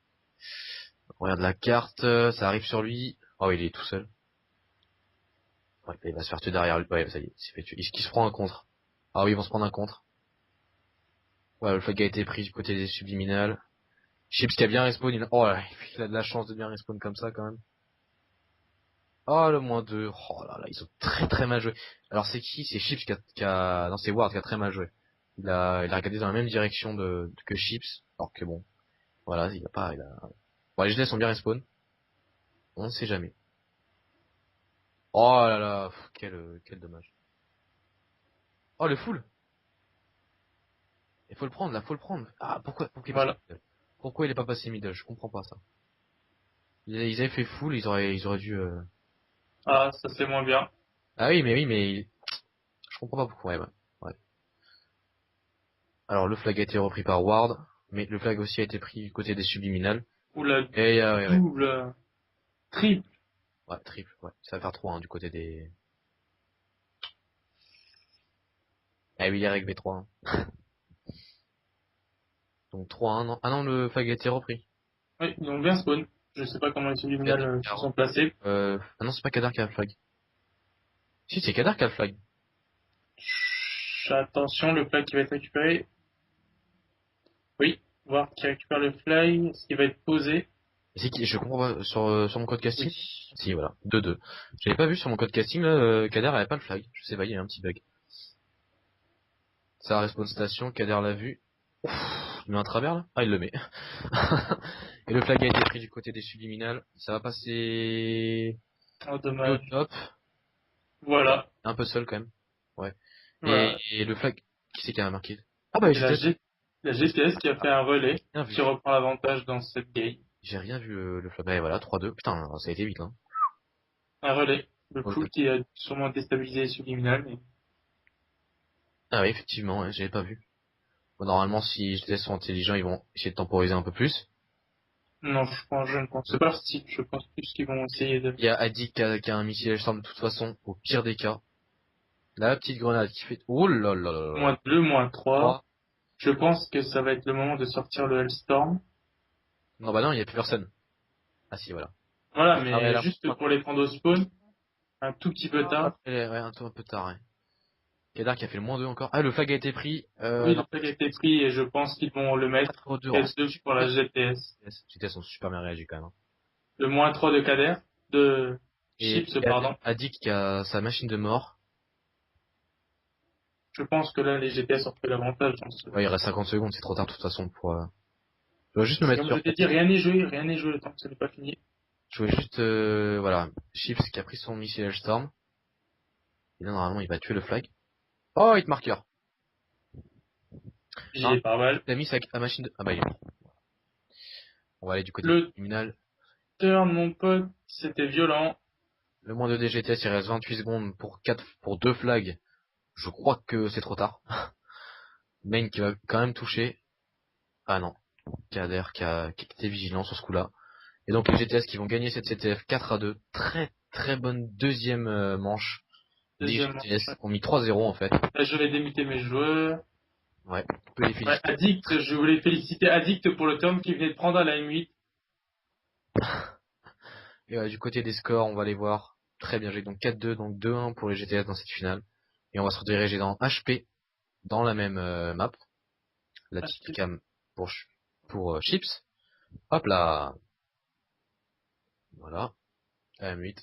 On regarde la carte, ça arrive sur lui. Oh, il est tout seul. Ouais, il va se faire tuer derrière lui. Ouais, ça y est, il s'est fait tuer. Est-ce qu'il se prend un contre? Ah oui, ils vont se prendre un contre. Ouais, le flag a été pris du côté des subliminales. Chips qui a bien respawn, oh là, il a de la chance de bien respawn comme ça quand même. Oh le moins 2. Oh là là, ils ont très très mal joué. Alors c'est qui? C'est Chips non, c'est Ward qui a très mal joué. Il a regardé dans la même direction que Chips. Alors que bon, voilà, Bon, les GTS sont bien respawn. On ne sait jamais. Oh là là, quel dommage. Oh le full. Il faut le prendre là, faut le prendre. Ah pourquoi il est passé Voilà. middle? Pourquoi il est pas passé middle? Je comprends pas ça. Ils avaient fait full, ils auraient dû. Ah, ça c'est moins bien. Ah oui, mais je comprends pas pourquoi. Ouais. Alors le flag a été repris par Ward, mais le flag aussi a été pris du côté des subliminales. Ou la Et ouais. double, triple. Ouais, triple, ouais. Ça va faire 3 du côté des. Ah oui, il est avec B3. Donc 3-1, non. Ah non, le flag a été repris. Oui, ils ont bien spawn. Je sais pas comment les subliminales Kader se sont placés. Ah non, c'est pas Kader qui a le flag. Si, c'est Kader qui a le flag. Attention, le flag qui va être récupéré. Oui, voir qui récupère le flag, ce qui va être posé. C'est qui? Je comprends pas. Sur mon code Oui. casting? Si, voilà. 2-2. J'avais pas vu sur mon code casting, là, Kader avait pas le flag. Je sais pas, il y a un petit bug. Ça respawn station, Kader l'a vu. Ouf, il met un travers là? Ah, il le met. Et le flag a été pris du côté des subliminales. Ça va passer Oh, au dommage. top. Voilà. Un peu seul quand même. Ouais. Et, Voilà. et le flag, qui c'est qui a marqué? Ah bah Et j'étais. la GTS qui a fait un relais, Bien qui vu. reprend l'avantage dans cette game. J'ai rien vu le flag. Ouais, voilà, 3-2. Putain, ça a été vite, hein. Un relais. Le Ouais. full qui a sûrement déstabilisé les subliminales. Mais... Ah oui, effectivement, ouais, j'avais pas vu. Bon, normalement, si les sont intelligents, ils vont essayer de temporiser un peu plus. Non, je ne pense. C'est pas leur style. Je pense plus qu'ils vont essayer de. Il y a Adi qui a un missile storm de toute façon, au pire des cas. La petite grenade qui fait... Oh là là là là là. -2, -3. 3. Je pense que ça va être le moment de sortir le Hellstorm. Non bah non, il y a plus personne. Ah si, voilà. Voilà, Ah ouais, mais là. juste pour les prendre au spawn, un tout petit peu tard. Ouais, un peu tard, ouais. Kadar qui a fait le -2 encore. Ah, le flag a été pris. Oui, le Non. flag a été pris et je pense qu'ils vont le mettre. 4-2. Oh, c'est 4-2 pour super. la GTS. GTS sont super bien réagi quand même, hein. Le -3 de Kader, de Et Chips, pardon. Adik qui a sa machine de mort. Je pense que là, les GTS ont pris l'avantage dans ce. Ouais, il reste 50 secondes, c'est trop tard de toute façon pour... Je vais juste me mettre Comme je sur... t'ai dit, rien n'est joué tant que ce n'est pas fini. Je vais juste... Voilà. Chips qui a pris son missile Storm. Et là, normalement, il va tuer le flag. Oh, hit marker. J'y Ah, ai pas mal. il a mis sa machine de... Ah bah, il est mort. On va aller du côté Le criminal. turn, mon pote, c'était violent. Le -2 des GTS, il reste 28 secondes pour 2 flags. Je crois que c'est trop tard. Main qui va quand même toucher. Ah non. Kader qui était vigilant sur ce coup-là. Et donc les GTS qui vont gagner cette CTF 4-2. Très très bonne deuxième manche. Les Deuxième manche. GTS ont mis 3-0 en fait. Là, je vais démuter mes joueurs. Ouais, on peut les Ouais, féliciter. Addict, je voulais féliciter Addict pour le turn qu'il venait de prendre à la M8. Et du côté des scores, on va les voir. Très bien, j'ai donc 4-2, donc 2-1 pour les GTS dans cette finale. Et on va se rediriger dans HP, dans la même map. La petite cam pour Chips. Hop là. Voilà. AM8.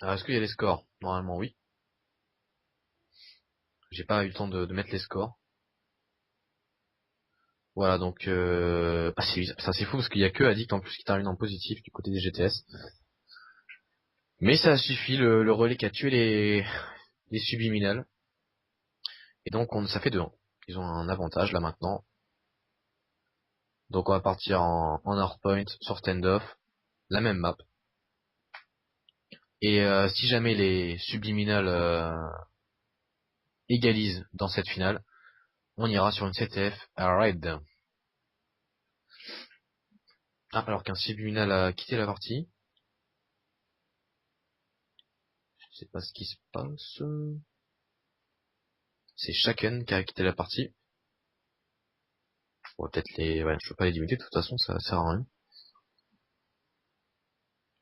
Alors, est-ce qu'il y a les scores? Normalement, oui. J'ai pas eu le temps de mettre les scores. Voilà, donc ça c'est fou parce qu'il y a que Addict en plus qui termine en positif du côté des GTS. Mais ça suffit, le relais qui a tué les subliminales. Et donc ça fait 2-1. Ils ont un avantage là maintenant. Donc on va partir en hardpoint sur standoff, la même map. Et si jamais les subliminales égalisent dans cette finale, on ira sur une CTF à raid. Ah, alors qu'un subliminal a quitté la partie. Je sais pas ce qui se passe. C'est Shaken qui a quitté la partie. On va peut-être ouais, je peux pas les limiter, de toute façon, ça sert à rien.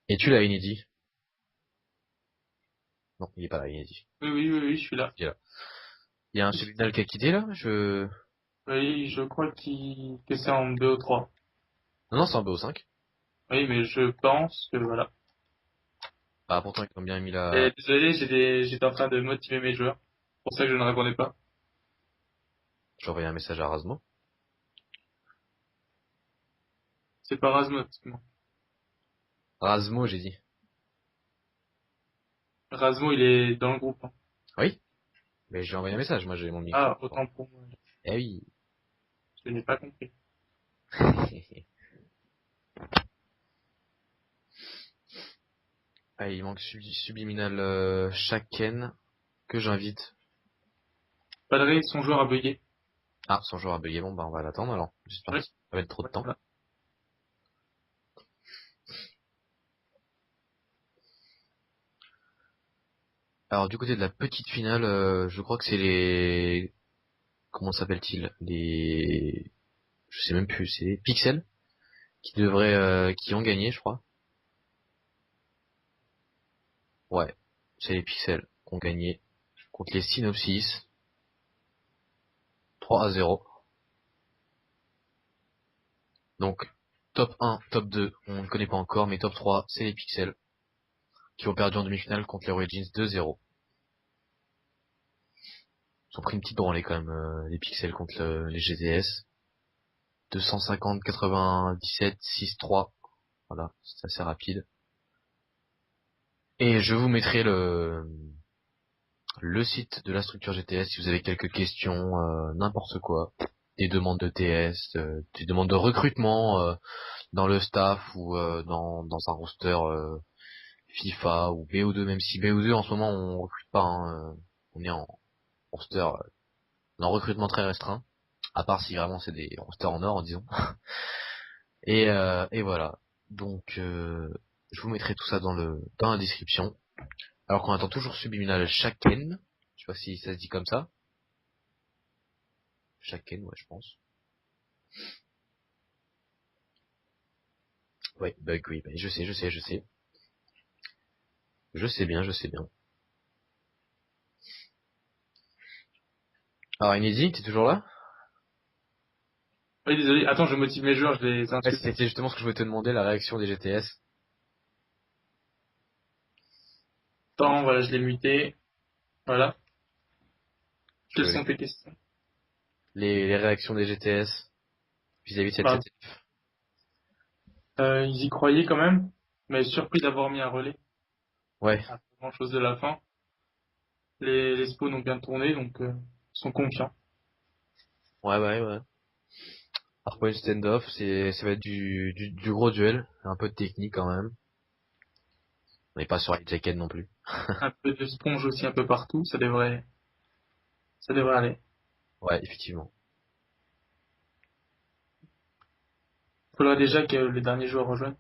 Et tu l'as Inédit? Non, il est pas là, Inédit. Oui, je suis là. Il est là. Il y a un subliminal qui a quitté, là? Oui, je crois que c'est en BO3. Non, c'est un BO5. Oui, mais je pense que voilà. Ah, pourtant, ils ont bien mis Et la... désolé, j'étais en train de motiver mes joueurs. C'est pour ça que je ne répondais pas. J'ai envoyé un message à Rasmo. C'est pas Rasmus, moi. Rasmo, j'ai dit. Rasmo, il est dans le groupe, hein. Oui? Mais j'ai envoyé un message, moi j'ai mon micro. Ah, autant pour moi. Eh oui. Je n'ai pas compris. Ah, il manque subliminal Shaken, que j'invite. Padré, son joueur a bugué. Ah, son joueur a bugué, bon bah on va l'attendre alors. J'espère que Oui, ça va mettre trop de temps. voilà. Alors du côté de la petite finale, je crois que c'est les... Comment s'appelle-t-il? Je sais même plus, c'est les Pixels qui ont gagné, je crois. Ouais, c'est les Pixels qui ont gagné contre les Synopsis 3-0. Donc top 1, top 2, on ne connaît pas encore, mais top 3, c'est les Pixels qui ont perdu en demi-finale contre les Origins 2-0. Ils ont pris une petite branlée quand même, les Pixels contre les GTS. 250, 97, 6-3. Voilà, c'est assez rapide. Et je vous mettrai le site de la structure GTS si vous avez quelques questions, n'importe quoi. Des demandes de TS, des demandes de recrutement dans le staff ou dans un roster FIFA ou BO2, même si BO2 en ce moment on recrute pas, hein, on est en roster, en recrutement très restreint, à part si vraiment c'est des rosters en or, disons. Et voilà. Donc je vous mettrai tout ça dans la description. Alors qu'on attend toujours Subliminal Shaken. Je sais pas si ça se dit comme ça. Shaken, ouais, je pense. Ouais, bug, oui, bah, je sais. Je sais bien, je sais bien. Alors, Inédit, t'es toujours là? Oui, désolé. Attends, je motive mes joueurs, je les Ouais, insulte. c'était justement ce que je voulais te demander, la réaction des GTS. Attends, voilà, je l'ai muté. Voilà. Je Quelles veux sont tes questions? les réactions des GTS vis-à-vis de cette Bah, CTF. ils y croyaient quand même, mais surpris d'avoir mis un relais Ouais, à pas grand chose de la fin. Les spawns ont bien tourné, donc ils sont confiants. ouais. Hardpoint standoff, ça va être du gros duel, un peu de technique quand même. On n'est pas sur les jacket non plus. Un peu de sponge aussi un peu partout, ça devrait aller. Ouais, effectivement. Faudrait déjà que les derniers joueurs rejoignent.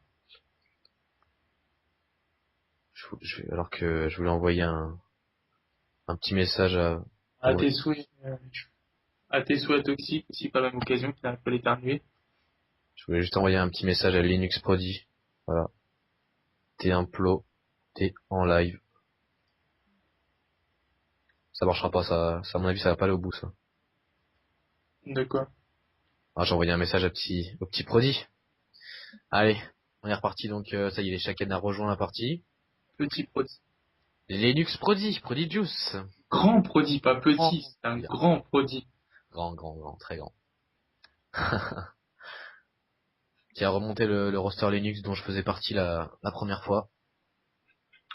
Alors que je voulais envoyer un petit message à À Wes. tes souhaits, à tes souhaits toxiques aussi par la même occasion qu'il a un peu l'éternuer. Je voulais juste envoyer un petit message à Linux Prodi. Voilà. T'es un plot, t'es en live. Ça marchera pas, ça à mon avis, ça va pas aller au bout, ça. De quoi? Ah, j'ai envoyé un message au petit Prodi. Allez. On est reparti, donc ça y est, chacun a rejoint la partie. Petit Prodi. Linux Prodigious. Grand Prodi, pas Grand, petit, c'est un bien. grand Prodi. Grand, très grand. Qui a remonté le roster Linux dont je faisais partie la première fois.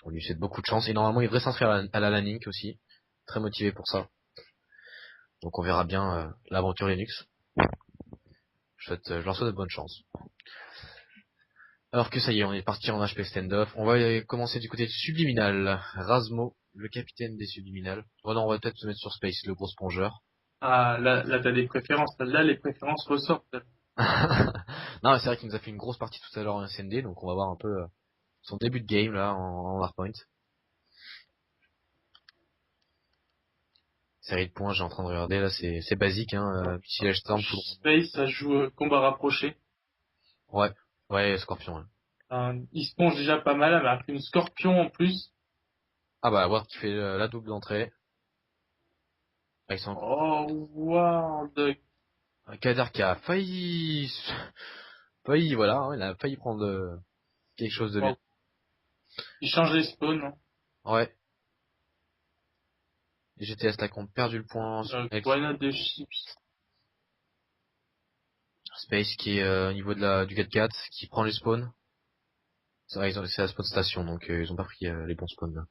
On lui souhaite beaucoup de chance. Et normalement, il devrait s'inscrire à la LAN aussi. Très motivé pour ça. Donc on verra bien l'aventure Linux. Je leur souhaite de bonne chance. Alors que ça y est, on est parti en HP standoff. On va commencer du côté de Subliminal. Rasmo, le capitaine des Subliminal. Oh non, on va peut-être se mettre sur Space, le gros spongeur. Ah, là, t'as des préférences. Là, les préférences ressortent. Non, c'est vrai qu'il nous a fait une grosse partie tout à l'heure en SND, donc on va voir un peu son début de game là en hardpoint. Série de points, j'ai en train de regarder là, c'est basique, hein. Missile Storm, full. Space, ça joue combat rapproché. Ouais, ouais, Scorpion. Ouais. Il se penche déjà pas mal, avec une Scorpion en plus. Ah bah, Ward qui fait la double d'entrée. Ah, ils sont Oh, wow, Kader qui a failli, voilà, hein, il a failli prendre quelque chose de bien. wow. Il change les spawns. Hein. Ouais. Les GTS là qui ont perdu le point avec Grenade de chips. Space qui est au niveau du 4-4, qui prend les spawns. C'est vrai, c'est la spawn station, donc ils ont pas pris les bons spawns là.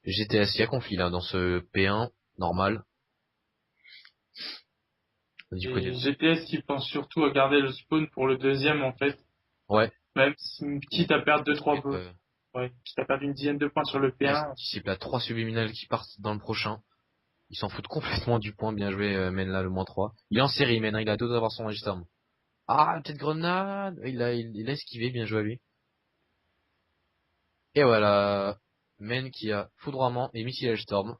Les GTS, il y a conflit là dans ce P1, normal. Du Et côté. GTS, il pense surtout à garder le spawn pour le deuxième, en fait. Ouais. Même si, quitte à perdre deux, trois points. Euh, Ouais, quitte à perdre une dizaine de points sur le là, P1. ici, là, 3 subliminales qui partent dans le prochain. Ils s'en foutent complètement du point, bien joué, Men là, le -3. Il est en série, Men, hein, il a deux d'avoir son Storm. Ah, petite grenade! Il a esquivé, bien joué à lui. Et voilà. Men qui a foudroiement et missile Storm.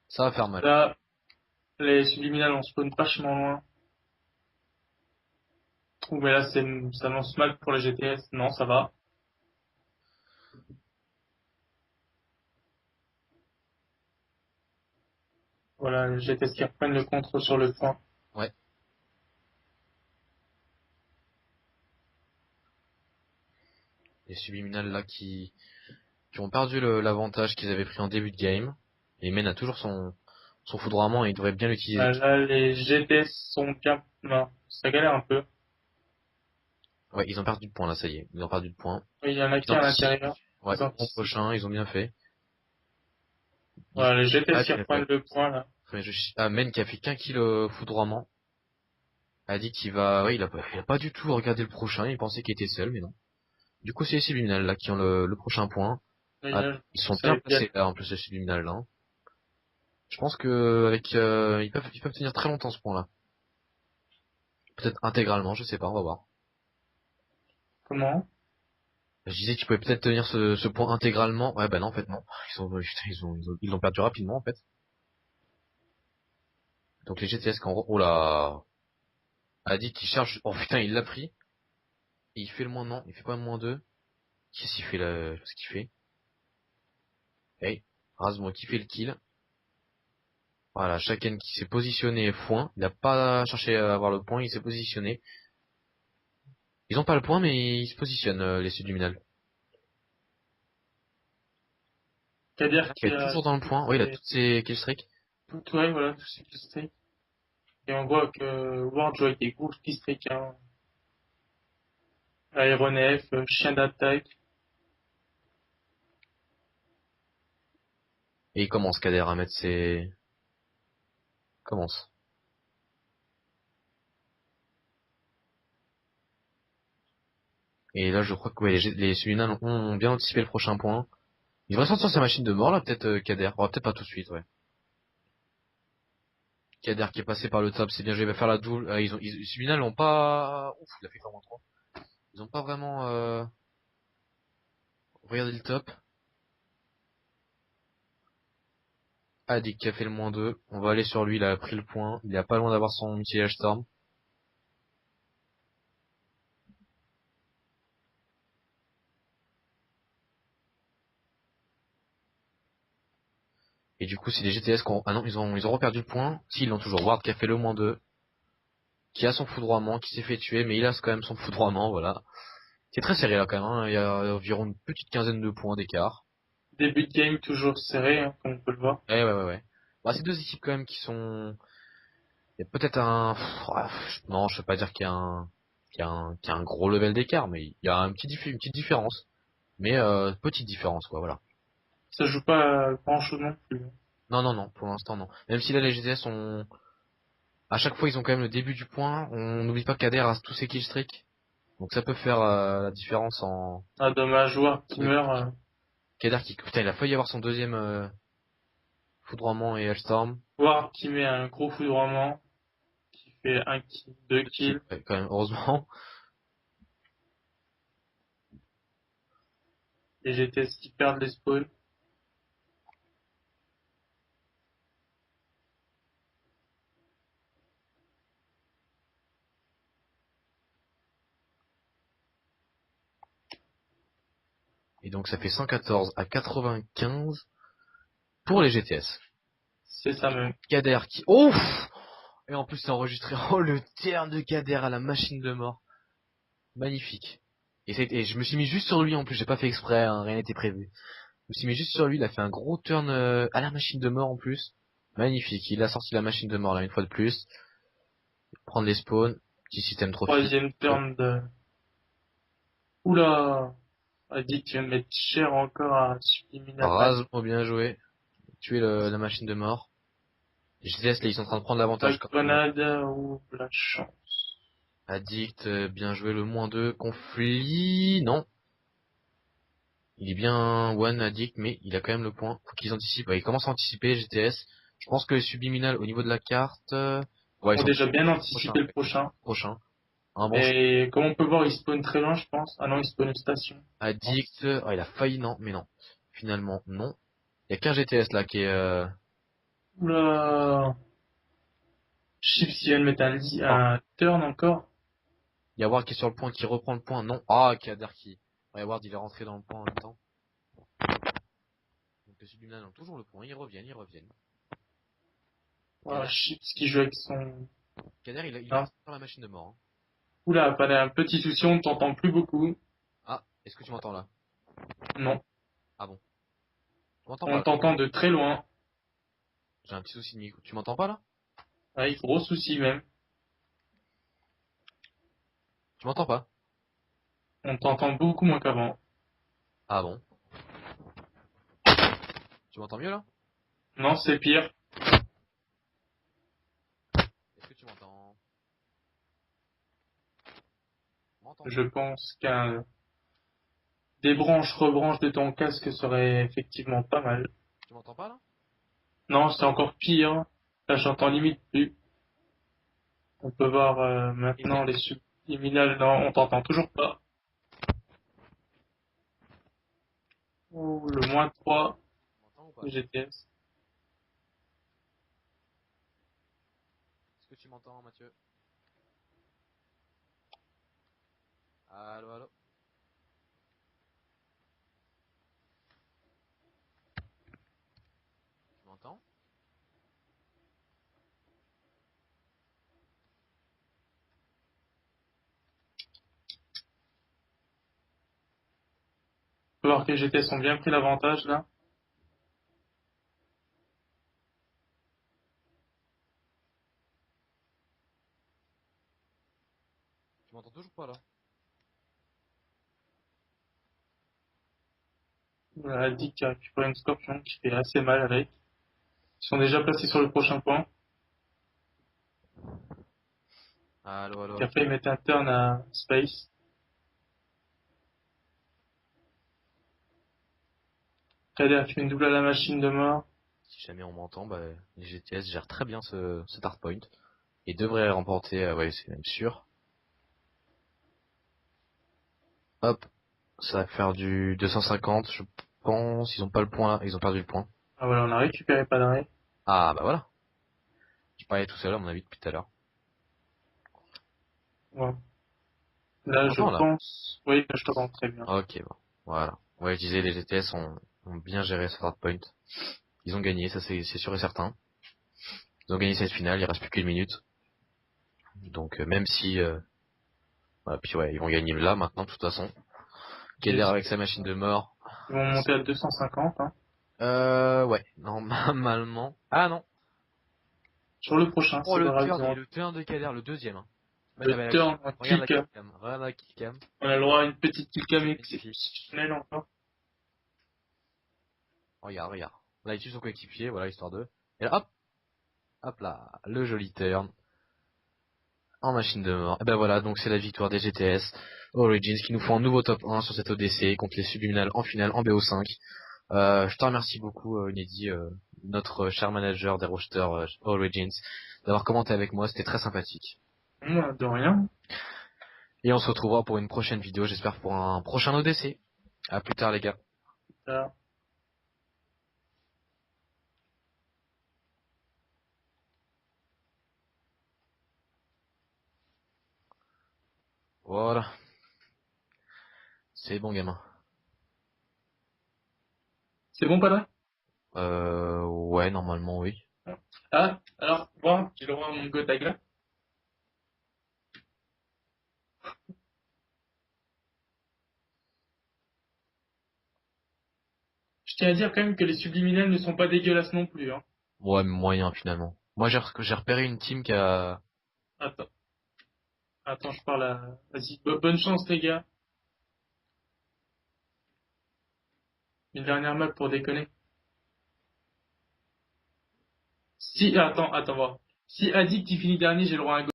Ça va faire mal. Là, les subliminales, on spawn vachement loin. Ouh, mais là, ça lance mal pour les GTS. Non, ça va. Voilà, les GTS qui reprennent le contrôle sur le point. Ouais. Les subliminales là qui ont perdu l'avantage qu'ils avaient pris en début de game. Et Men a toujours son foudroiement et il devrait bien l'utiliser. Là, les GTS sont bien, non, ça galère un peu. Ouais, ils ont perdu de points là, ça y est. Ils ont perdu de points. Oui, il y en a Ils qui à anticipent. l'intérieur. Ouais, Ils au anticipent. prochain, ils ont bien fait. Voilà, les Ah, GTS qui bien fait. reprennent le point, là. Ah, Men qui a fait qu'un kill foudroiement. A dit qu'il va, ouais, il a pas du tout regardé le prochain, il pensait qu'il était seul, mais non. Du coup, c'est les Subliminal là qui ont le prochain point. Et Ah, là, ils sont ça bien va être bien. placés là, en plus les Subliminal là. Je pense que avec ils peuvent tenir très longtemps ce point là. Peut-être intégralement, je sais pas, on va voir. Comment? Je disais qu'ils pouvaient peut-être tenir ce point intégralement. Ouais, bah non, en fait non. Putain, ils l'ont perdu rapidement en fait. Donc les GTS quand oh là, a dit qu'il cherche. Oh putain, il l'a pris. Et il fait le moins non, il fait pas le -2. Qu'est-ce qu'il fait là? Ce qu'il fait? Hey, Razmo qui fait le kill. Voilà, chacun qui s'est positionné foin. Il n'a pas cherché à avoir le point, il s'est positionné. Ils ont pas le point, mais ils se positionnent, les subliminales. Kader Il qui est a toujours dans le point. Ouais, il a fait toutes ses kill streaks. tout, ouais, voilà, tout ce qui streak. Et on voit que Ward joue avec des gros qui streak, hein. Aéronef, chien d'attaque. Et il commence, Kader, à mettre ses... Commence. Et là, je crois que ouais, les subliminales ont bien anticipé le prochain point. Il devrait sortir sa machine de mort, là, peut-être, Kader. Oh, peut-être pas tout de suite, ouais. Kader qui est passé par le top, c'est bien joué, il va faire la double. Les subliminales ont pas... Ouf, il a fait vraiment trop. Ils ont pas vraiment, regardé le top. Addict qui a fait le -2. On va aller sur lui, il a pris le point. Il est pas loin d'avoir son mutilage storm. Et du coup, c'est les GTS qui ont... Ah non, ils ont reperdu le point. Si, ils l'ont toujours. Ward qui a fait le -2. Qui a son foudroiement, qui s'est fait tuer, mais il a quand même son foudroiement, voilà. C'est très serré là quand même, hein. Il y a environ une petite quinzaine de points d'écart. Début de game toujours serré, hein, comme on peut le voir. Ouais. Bah, c'est deux équipes quand même qui sont... Il y a peut-être un... Non, je veux pas dire qu'il y a un gros level d'écart, mais il y a une petite différence. Mais petite différence, quoi, voilà. Ça joue pas à grand chose non plus. Non, pour l'instant non. Même si là les GTS ont... À chaque fois ils ont quand même le début du point, on n'oublie pas qu'Ader a tous ses killstreaks. Donc ça peut faire la différence en... Ah, dommage, joueur qui Oui. meurt. Kader qui... Putain, il a failli avoir son deuxième foudroiement et Hellstorm. Joueur qui met un gros foudroiement, qui fait un kill, deux kills. Ouais, quand même, heureusement. Les GTS qui perdent les spawns. Et donc ça fait 114 à 95 pour les GTS. C'est ça même. Kader qui... Ouf. Et en plus c'est enregistré. Oh le terme de Kader à la machine de mort. Magnifique. Et je me suis mis juste sur lui en plus, j'ai pas fait exprès, hein, rien n'était prévu. Je me suis mis juste sur lui, il a fait un gros turn à la machine de mort en plus. Magnifique, il a sorti la machine de mort là une fois de plus. Prendre les spawns, petit système trophy. Troisième turn de... Oula! A dit qu'il va mettre cher encore à Subliminal Mine. Rasement bien joué. Tuer la machine de mort. Les GTS là ils sont en train de prendre La l'avantage quand même. grenade ou la chance. Addict, bien joué le -2. Conflit, non. Il est bien one addict, mais il a quand même le point. Faut qu'ils anticipent. Ouais, ils commencent à anticiper les GTS. Je pense que les subliminales au niveau de la carte, ouais, ils Ont sont déjà bien prochains. anticipé le Ouais. prochain. Prochain. Un bon Et comme on peut voir, il spawn très loin, je pense. Ah non, il spawn une station. Je pense. addict. Oh, il a failli, non, mais non. Finalement, non. Il y a qu'un GTS là qui est... Oula! Chips, il vient de mettre Oh. un turn encore. Il y a Ward qui est sur le point, qui reprend le point. Non. Ah, Kader qui... Ouais, Ward il est rentré dans le point en même temps. Donc les subliminales ont toujours le point. Ils reviennent. Voilà, Kader, Chips qui joue avec son... il est Non. resté sur la machine de mort, hein. Oula, pas un petit souci, on ne t'entend plus beaucoup. Ah, est-ce que tu m'entends là? Non. Ah bon. Tu m'entends pas On là? t'entend de très loin. J'ai un petit souci de micro. Tu m'entends pas là? Ouais, gros souci même. Tu m'entends pas? On t'entend beaucoup moins qu'avant. Ah bon. Tu m'entends mieux là? Non, c'est pire. Est-ce que tu m'entends? M'entends Je pas. pense qu'un débranche, rebranche de ton casque serait effectivement pas mal. Tu m'entends pas là? Non, c'est encore pire. Là, j'entends limite plus. On peut voir maintenant Essaye. les subliminales. Non, on t'entend toujours pas. Oh, le -3 Tu m'entends ou pas? GTS. Est-ce que tu m'entends, Mathieu? Allô, allô? Tu m'entends? On peut voir que les GTS ont bien pris l'avantage là. Tu m'entends toujours pas là? Voilà, Dick qui a récupéré une scorpion qui fait assez mal avec. Ils sont déjà placés sur le prochain point. Allô, allô, Qui a allô? failli mettre un turn à Space. Kader a fait une double à la machine de mort. Si jamais on m'entend, bah, les GTS gèrent très bien cet hardpoint. Et devraient remporter, ouais, c'est même sûr. Hop, ça va faire du 250, je pense. Ils ont pas le point là, ils ont perdu le point. Ah voilà, on a récupéré Padré. Ah, bah voilà. Je parlais tout seul à mon avis depuis tout à l'heure. Ouais. Tu Là, je m'entends là? pense... Oui, là, je t'entends très bien. Ok, bon. Voilà. Ouais, je disais, les GTS ont bien géré ce hardpoint. Ils ont gagné, ça c'est sûr et certain. Ils ont gagné cette finale, il reste plus qu'une minute. Donc même si Puis ouais, ils vont gagner là maintenant de toute façon. Keller avec sa machine de mort. Ils vont monter à 250, hein. Ouais, normalement. Ah non. Sur le prochain, Oh c'est le grave, turn et le turn de Keller, le deuxième. Hein. le turn en Regarde la kick. killcam, regarde la killcam. On a le droit à une petite killcam Magnifique. exceptionnelle encore. Regarde. Là il tue son coéquipier, voilà, histoire de. Et là hop là, le joli turn. En machine de mort. Et ben voilà, donc c'est la victoire des GTS Origins qui nous font un nouveau top 1 sur cette ODC contre les Subliminal en finale en BO5. Je te remercie beaucoup, Neddy, notre cher manager des rosters Origins, d'avoir commenté avec moi, c'était très sympathique. De rien. Et on se retrouvera pour une prochaine vidéo, j'espère pour un prochain ODC. À plus tard les gars. Ça- Voilà. C'est bon gamin. C'est bon, pas là? Ouais, normalement oui. Ah, alors, moi, j'ai le droit à mon Gotaga. Je tiens à dire quand même que les subliminales ne sont pas dégueulasses non plus, hein. Ouais, mais moyen finalement. Moi j'ai repéré une team qui a... Attends, attends, je parle à... Vas-y, bonne chance, les gars. Une dernière map pour déconner. Si, attends, voir. Si Addict, il finit dernier, j'ai le droit à un